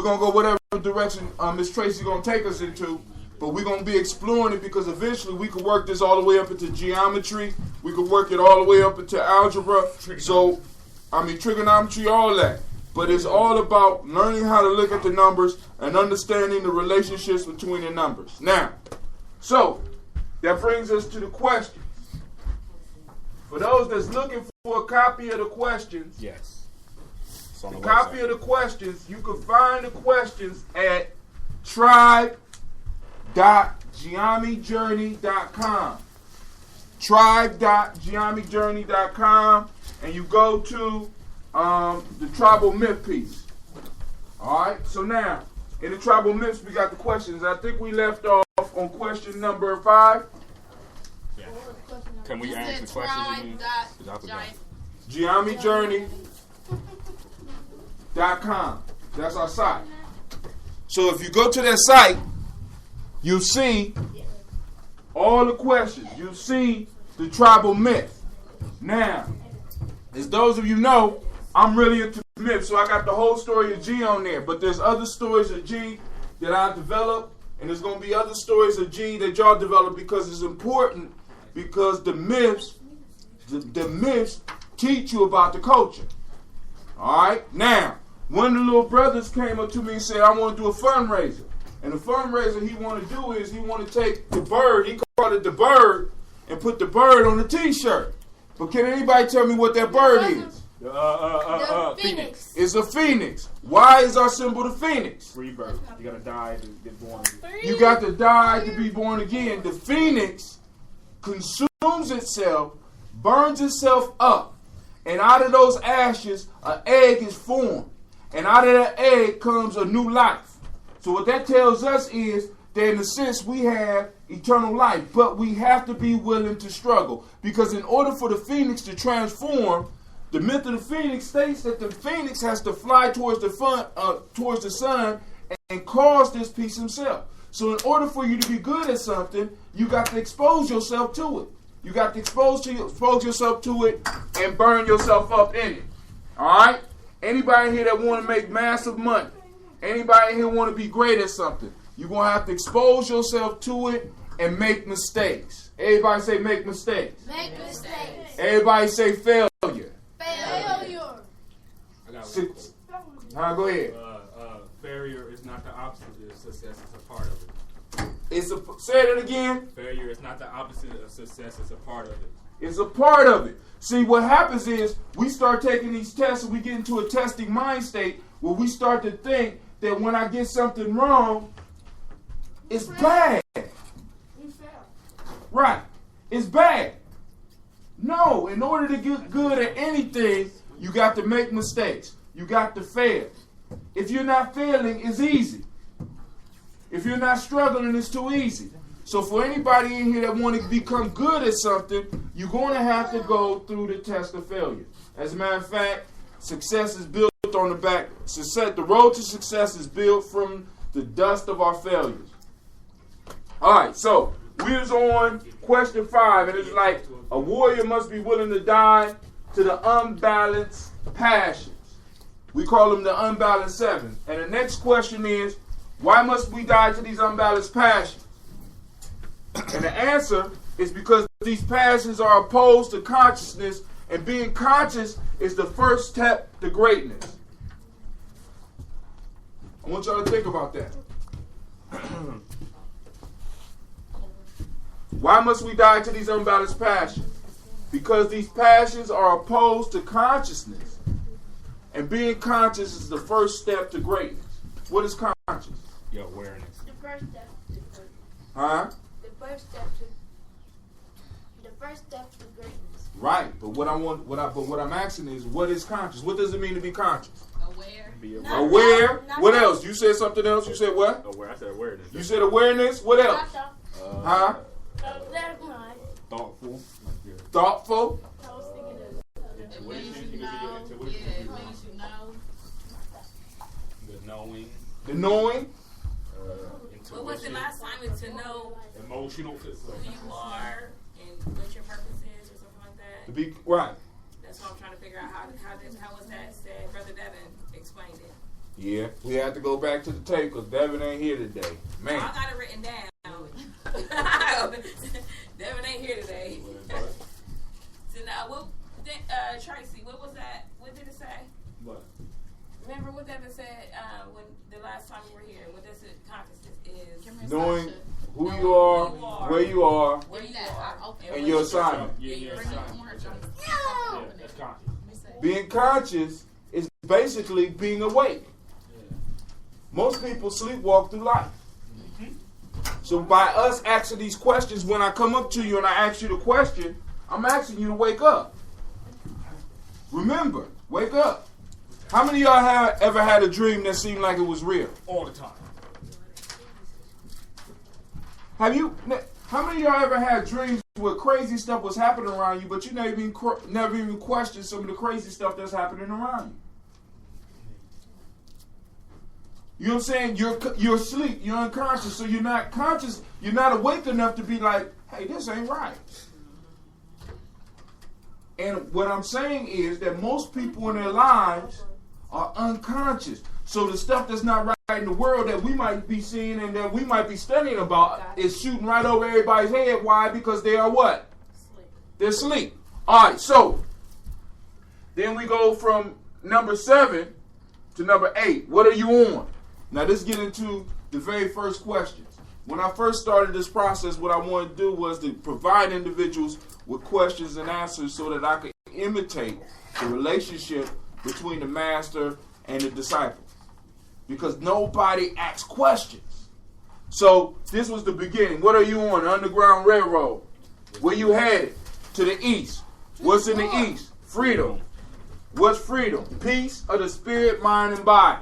going to go whatever direction Miss Tracy's going to take us into. But we're going to be exploring it because eventually we could work this all the way up into geometry. We could work it all the way up into algebra. Trigonometry, all that. But it's all about learning how to look at the numbers and understanding the relationships between the numbers. Now, so that brings us to the questions. For those that's looking for a copy of the questions, Yes. It's on the copy website. of the questions, you can find the questions at tribe.geometryjourney.com. Tribe.geometryjourney.com, and you go to the tribal myth piece. Alright, so now in the tribal myths we got the questions. I think we left off on question number 5. Yeah. Can we answer the questions again? geometryjourney.com. That's our site. So if you go to that site, you'll see all the questions. You'll see the tribal myth. Now, as those of you know, I'm really into myths, so I got the whole story of G on there. But there's other stories of G that I've developed, and there's going to be other stories of G that y'all develop because it's important, because the myths teach you about the culture. All right? Now, one of the little brothers came up to me and said, I want to do a fundraiser. And the fundraiser he want to do is he want to take the bird, he called it the bird, and put the bird on the t-shirt. But can anybody tell me what that bird is? The phoenix. It's a phoenix. Why is our symbol the phoenix? Rebirth. You gotta die to get born again. You got to die to be born again. The phoenix consumes itself, burns itself up, and out of those ashes, an egg is formed. And out of that egg comes a new life. So what that tells us is that in a sense we have eternal life, but we have to be willing to struggle. Because in order for the phoenix to transform, the myth of the phoenix states that the phoenix has to fly towards the sun and cause this peace himself. So in order for you to be good at something, you got to expose yourself to it. You got to expose yourself to it and burn yourself up in it. All right? Anybody here that want to make massive money, anybody here want to be great at something, you're going to have to expose yourself to it and make mistakes. Everybody say make mistakes. Make mistakes. Everybody say failure. Failure. I got one. Go ahead. Failure is not the opposite of success, it's a part of it. Say it again. Failure is not the opposite of success, it's a part of it. It's a part of it. See, what happens is we start taking these tests and we get into a testing mind state where we start to think that when I get something wrong, it's bad. Right. It's bad. No, in order to get good at anything, you got to make mistakes. You got to fail. If you're not failing, it's easy. If you're not struggling, it's too easy. So for anybody in here that want to become good at something, you're going to have to go through the test of failure. As a matter of fact, success is built on the back. The road to success is built from the dust of our failures. All right, so we was on question 5, and it's like a warrior must be willing to die to the unbalanced passions. We call them the unbalanced 7. And the next question is, why must we die to these unbalanced passions? And the answer is because these passions are opposed to consciousness, and being conscious is the first step to greatness. I want y'all to think about that. Why must we die to these unbalanced passions? Because these passions are opposed to consciousness. And being conscious is the first step to greatness. What is conscious? Your awareness. The first step. Huh? The first step to greatness. Right, but what I'm asking is, what is conscious? What does it mean to be conscious? Aware. Aware. What else? You said something else. You said what? Aware. I said awareness. You said awareness. What else? Huh? Thoughtful. Thoughtful. It means you know. Yeah, it means you know. The knowing. The knowing. What was the last time is to know Emotional. who you are and what your purpose is or something like that? To be right. That's what I'm trying to figure out. How was that said? Brother Devin explained it. Yeah, we have to go back to the tape because Devin ain't here today. Man. I got it written down. Devin ain't here today. So now, Tracy, what was that? What did it say? What? Remember what Devin said when the last time we were here? What does it consciousness is? Knowing who you are, where you are, Where you are, and your assignment. Yeah, your assignment. Yeah, that's conscious. Being conscious is basically being awake. Yeah. Most people sleepwalk through life. So by us asking these questions, when I come up to you and I ask you the question, I'm asking you to wake up. Remember, wake up. How many of y'all have ever had a dream that seemed like it was real? All the time. How many of y'all ever had dreams where crazy stuff was happening around you, but you never even questioned some of the crazy stuff that's happening around you? You know what I'm saying? You're asleep. You're unconscious. So you're not conscious. You're not awake enough to be like, hey, this ain't right. And what I'm saying is that most people in their lives are unconscious. So the stuff that's not right in the world that we might be seeing and that we might be studying about is shooting right over everybody's head. Why? Because they are what? They're asleep. All right, so then we go from number 7 to number 8. What are you on? Now, let's get into the very first questions. When I first started this process, what I wanted to do was to provide individuals with questions and answers so that I could imitate the relationship between the master and the disciple. Because nobody asks questions. So this was the beginning. What are you on? The Underground Railroad. Where you headed? To the east. What's in the east? Freedom. What's freedom? Peace of the spirit, mind, and body.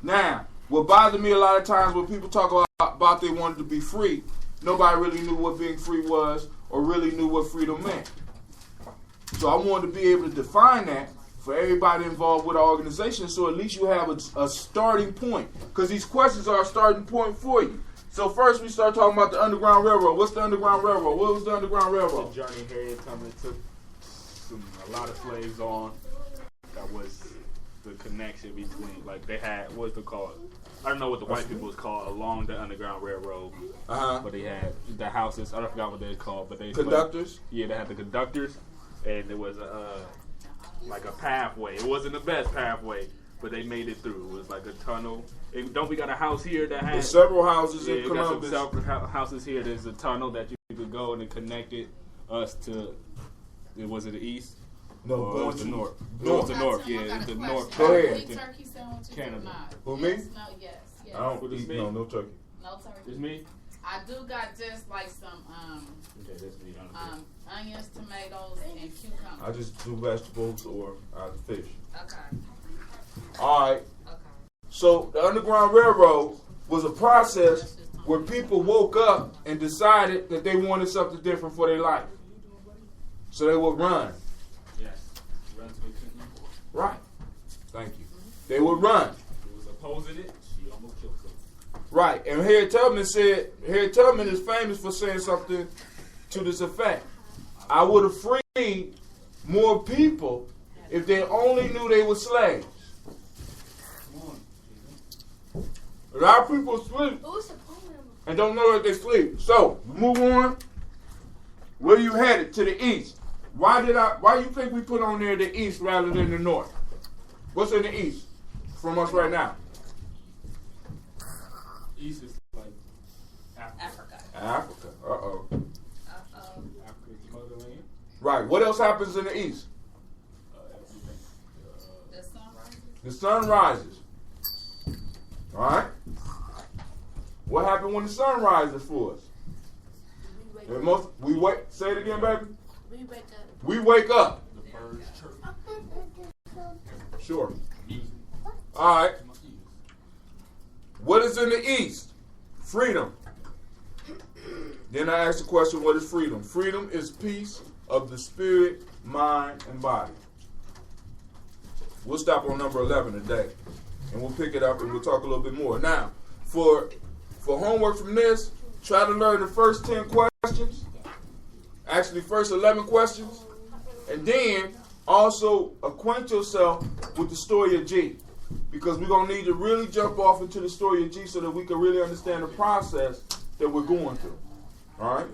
Now, what bothered me a lot of times when people talk about they wanted to be free, nobody really knew what being free was or really knew what freedom meant. So I wanted to be able to define that for everybody involved with our organization, so at least you have a starting point. Because these questions are a starting point for you. So first we start talking about the Underground Railroad. What's the Underground Railroad? What was the Underground Railroad? The journey Harriet Tubman took a lot of slaves on. That was the connection between, like they had, what's it called? I don't know what the white people was called along the Underground Railroad. But they had the houses. I forgot what they're called. But they conductors. Yeah, they had the conductors, and there was like a pathway. It wasn't the best pathway, but they made it through. It was like a tunnel. Don't we got a house here that has several houses in Columbus? Columbus. Got some houses here. There's a tunnel that you could go and it connected us to. Was it the east? No, it was the north. North. The north. Yeah, the north. Go ahead. Turkey sandwiches Canada. or not? Who, me? Yes, no, yes. I don't eat no turkey. No turkey. It's me. I do got just like some Okay, that's me. onions, tomatoes, and cucumbers. I just do vegetables or fish. Okay. All right. Okay. So the Underground Railroad was a process where people woke up and decided that they wanted something different for their life. So they would run. Yes. Run to the Right. Thank you. They would run. He was opposing it. She almost killed him. Right. And Harriet Tubman is famous for saying something to this effect. I would have freed more people if they only knew they were slaves. A lot of people sleep and don't know that they sleep. So, move on. Where you headed? To the east. Why you think we put on there the east rather than the north? What's in the east from us right now? East is like Africa. Africa. Uh-oh. Africa's motherland. Right. What else happens in the east? Everything. The sun rises. The sun rises. All right. What happened when the sun rises for us? We wake. Say it again, baby. We wake up. We wake up. The birds chirp. Sure. Music. All right. What is in the east? Freedom. Then I asked the question, what is freedom? Freedom is peace of the spirit, mind, and body. We'll stop on number 11 today. And we'll pick it up and we'll talk a little bit more. Now, for homework from this, try to learn the first 10 questions. Actually, first 11 questions. And then also acquaint yourself with the story of G. Because we're going to need to really jump off into the story of G so that we can really understand the process that we're going through. All right?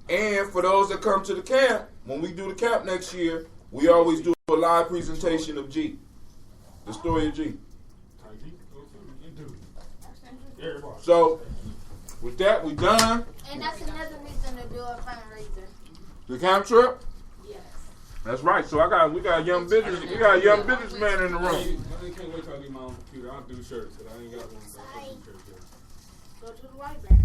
And for those that come to the camp, when we do the camp next year, we always do a live presentation of G. The story of G. So, with that, we done. And that's another reason to do a fundraiser. The camp trip? Yes. That's right. So we got a young businessman in the room. I can't wait till I get my own computer. I'll do shirts, but I ain't got one. Go to the library.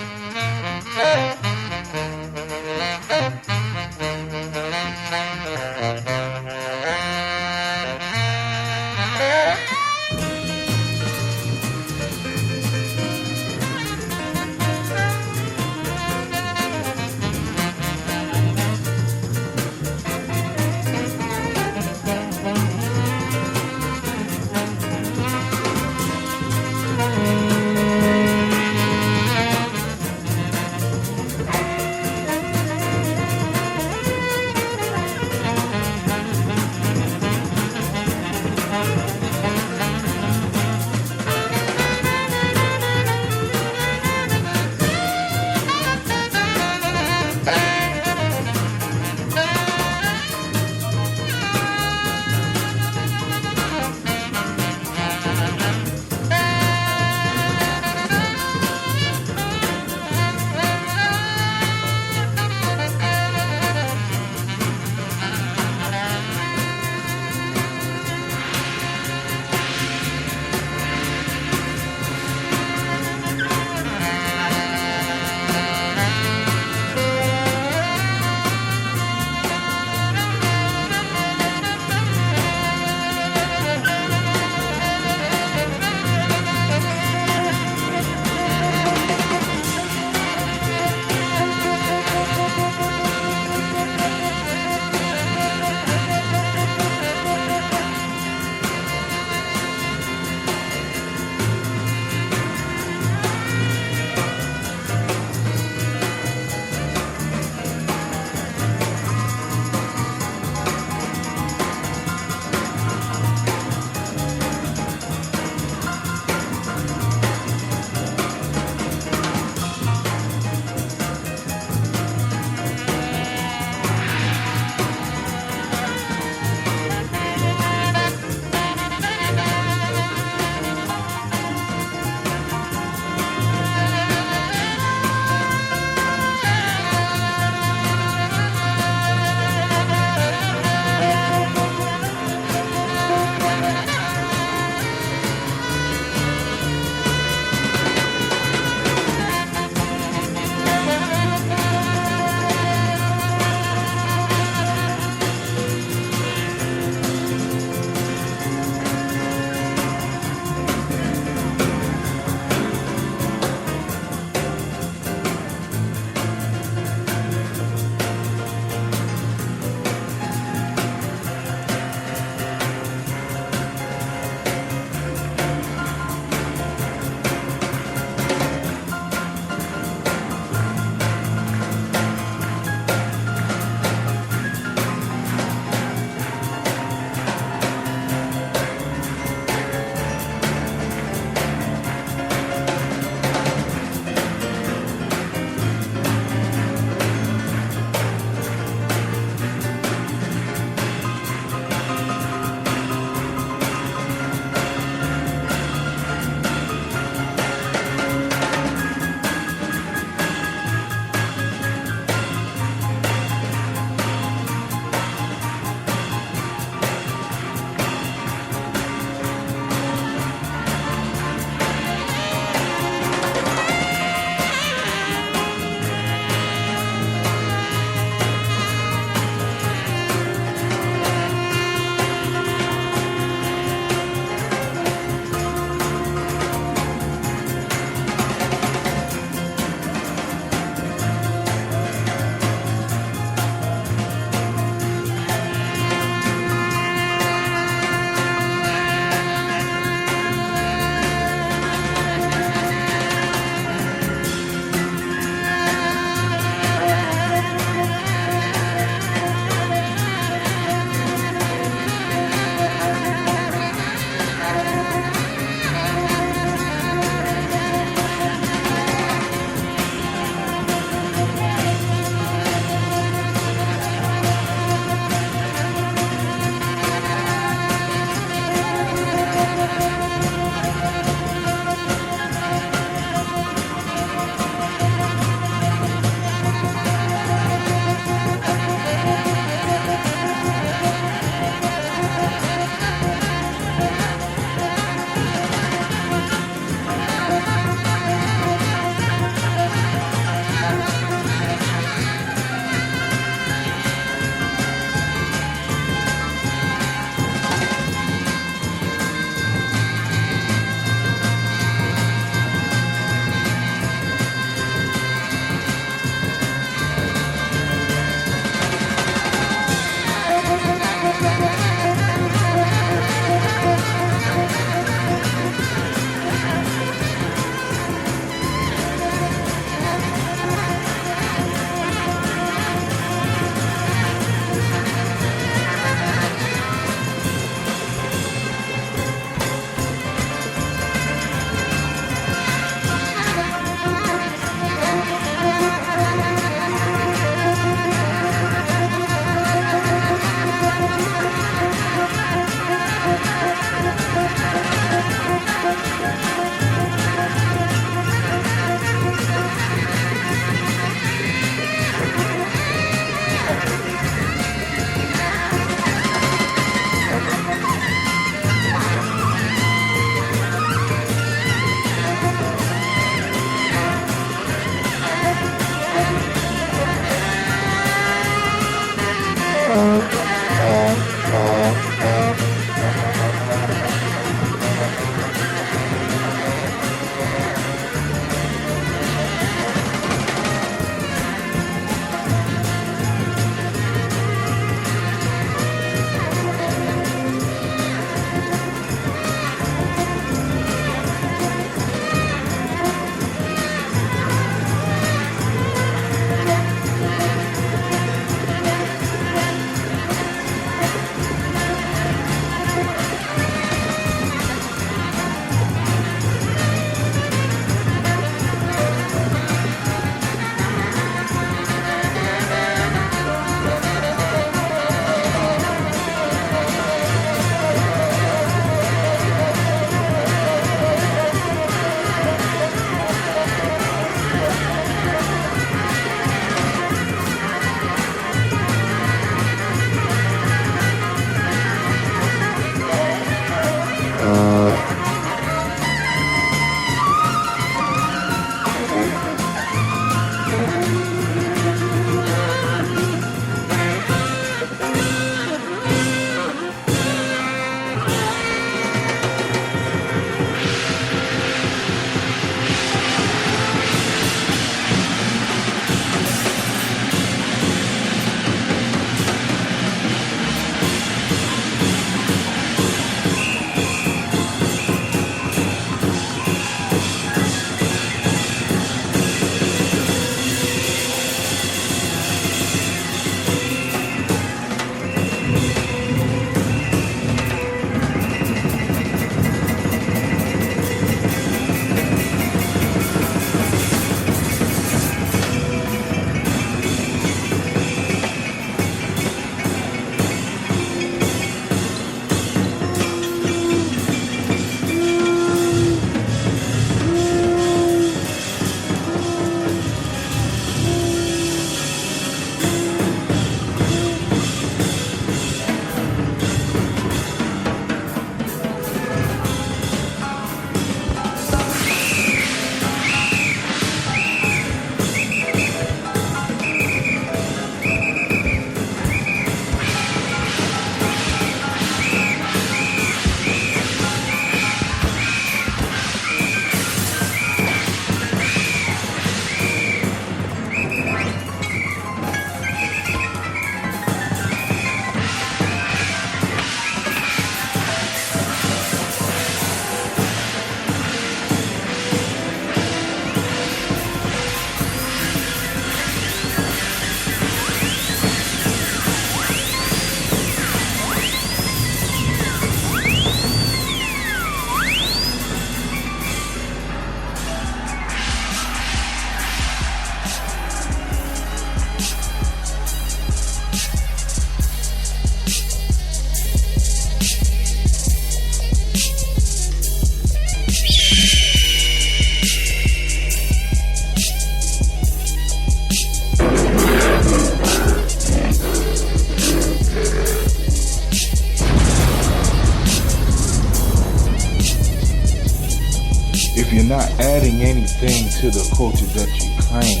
If you're not adding anything to the culture that you claim,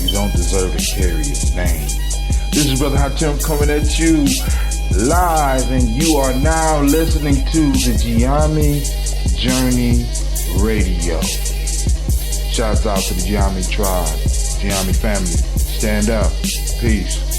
you don't deserve to carry its name. This is Brother Hatem coming at you live, and you are now listening to the Giami Journey Radio. Shouts out to the Giami tribe, Giami family. Stand up. Peace.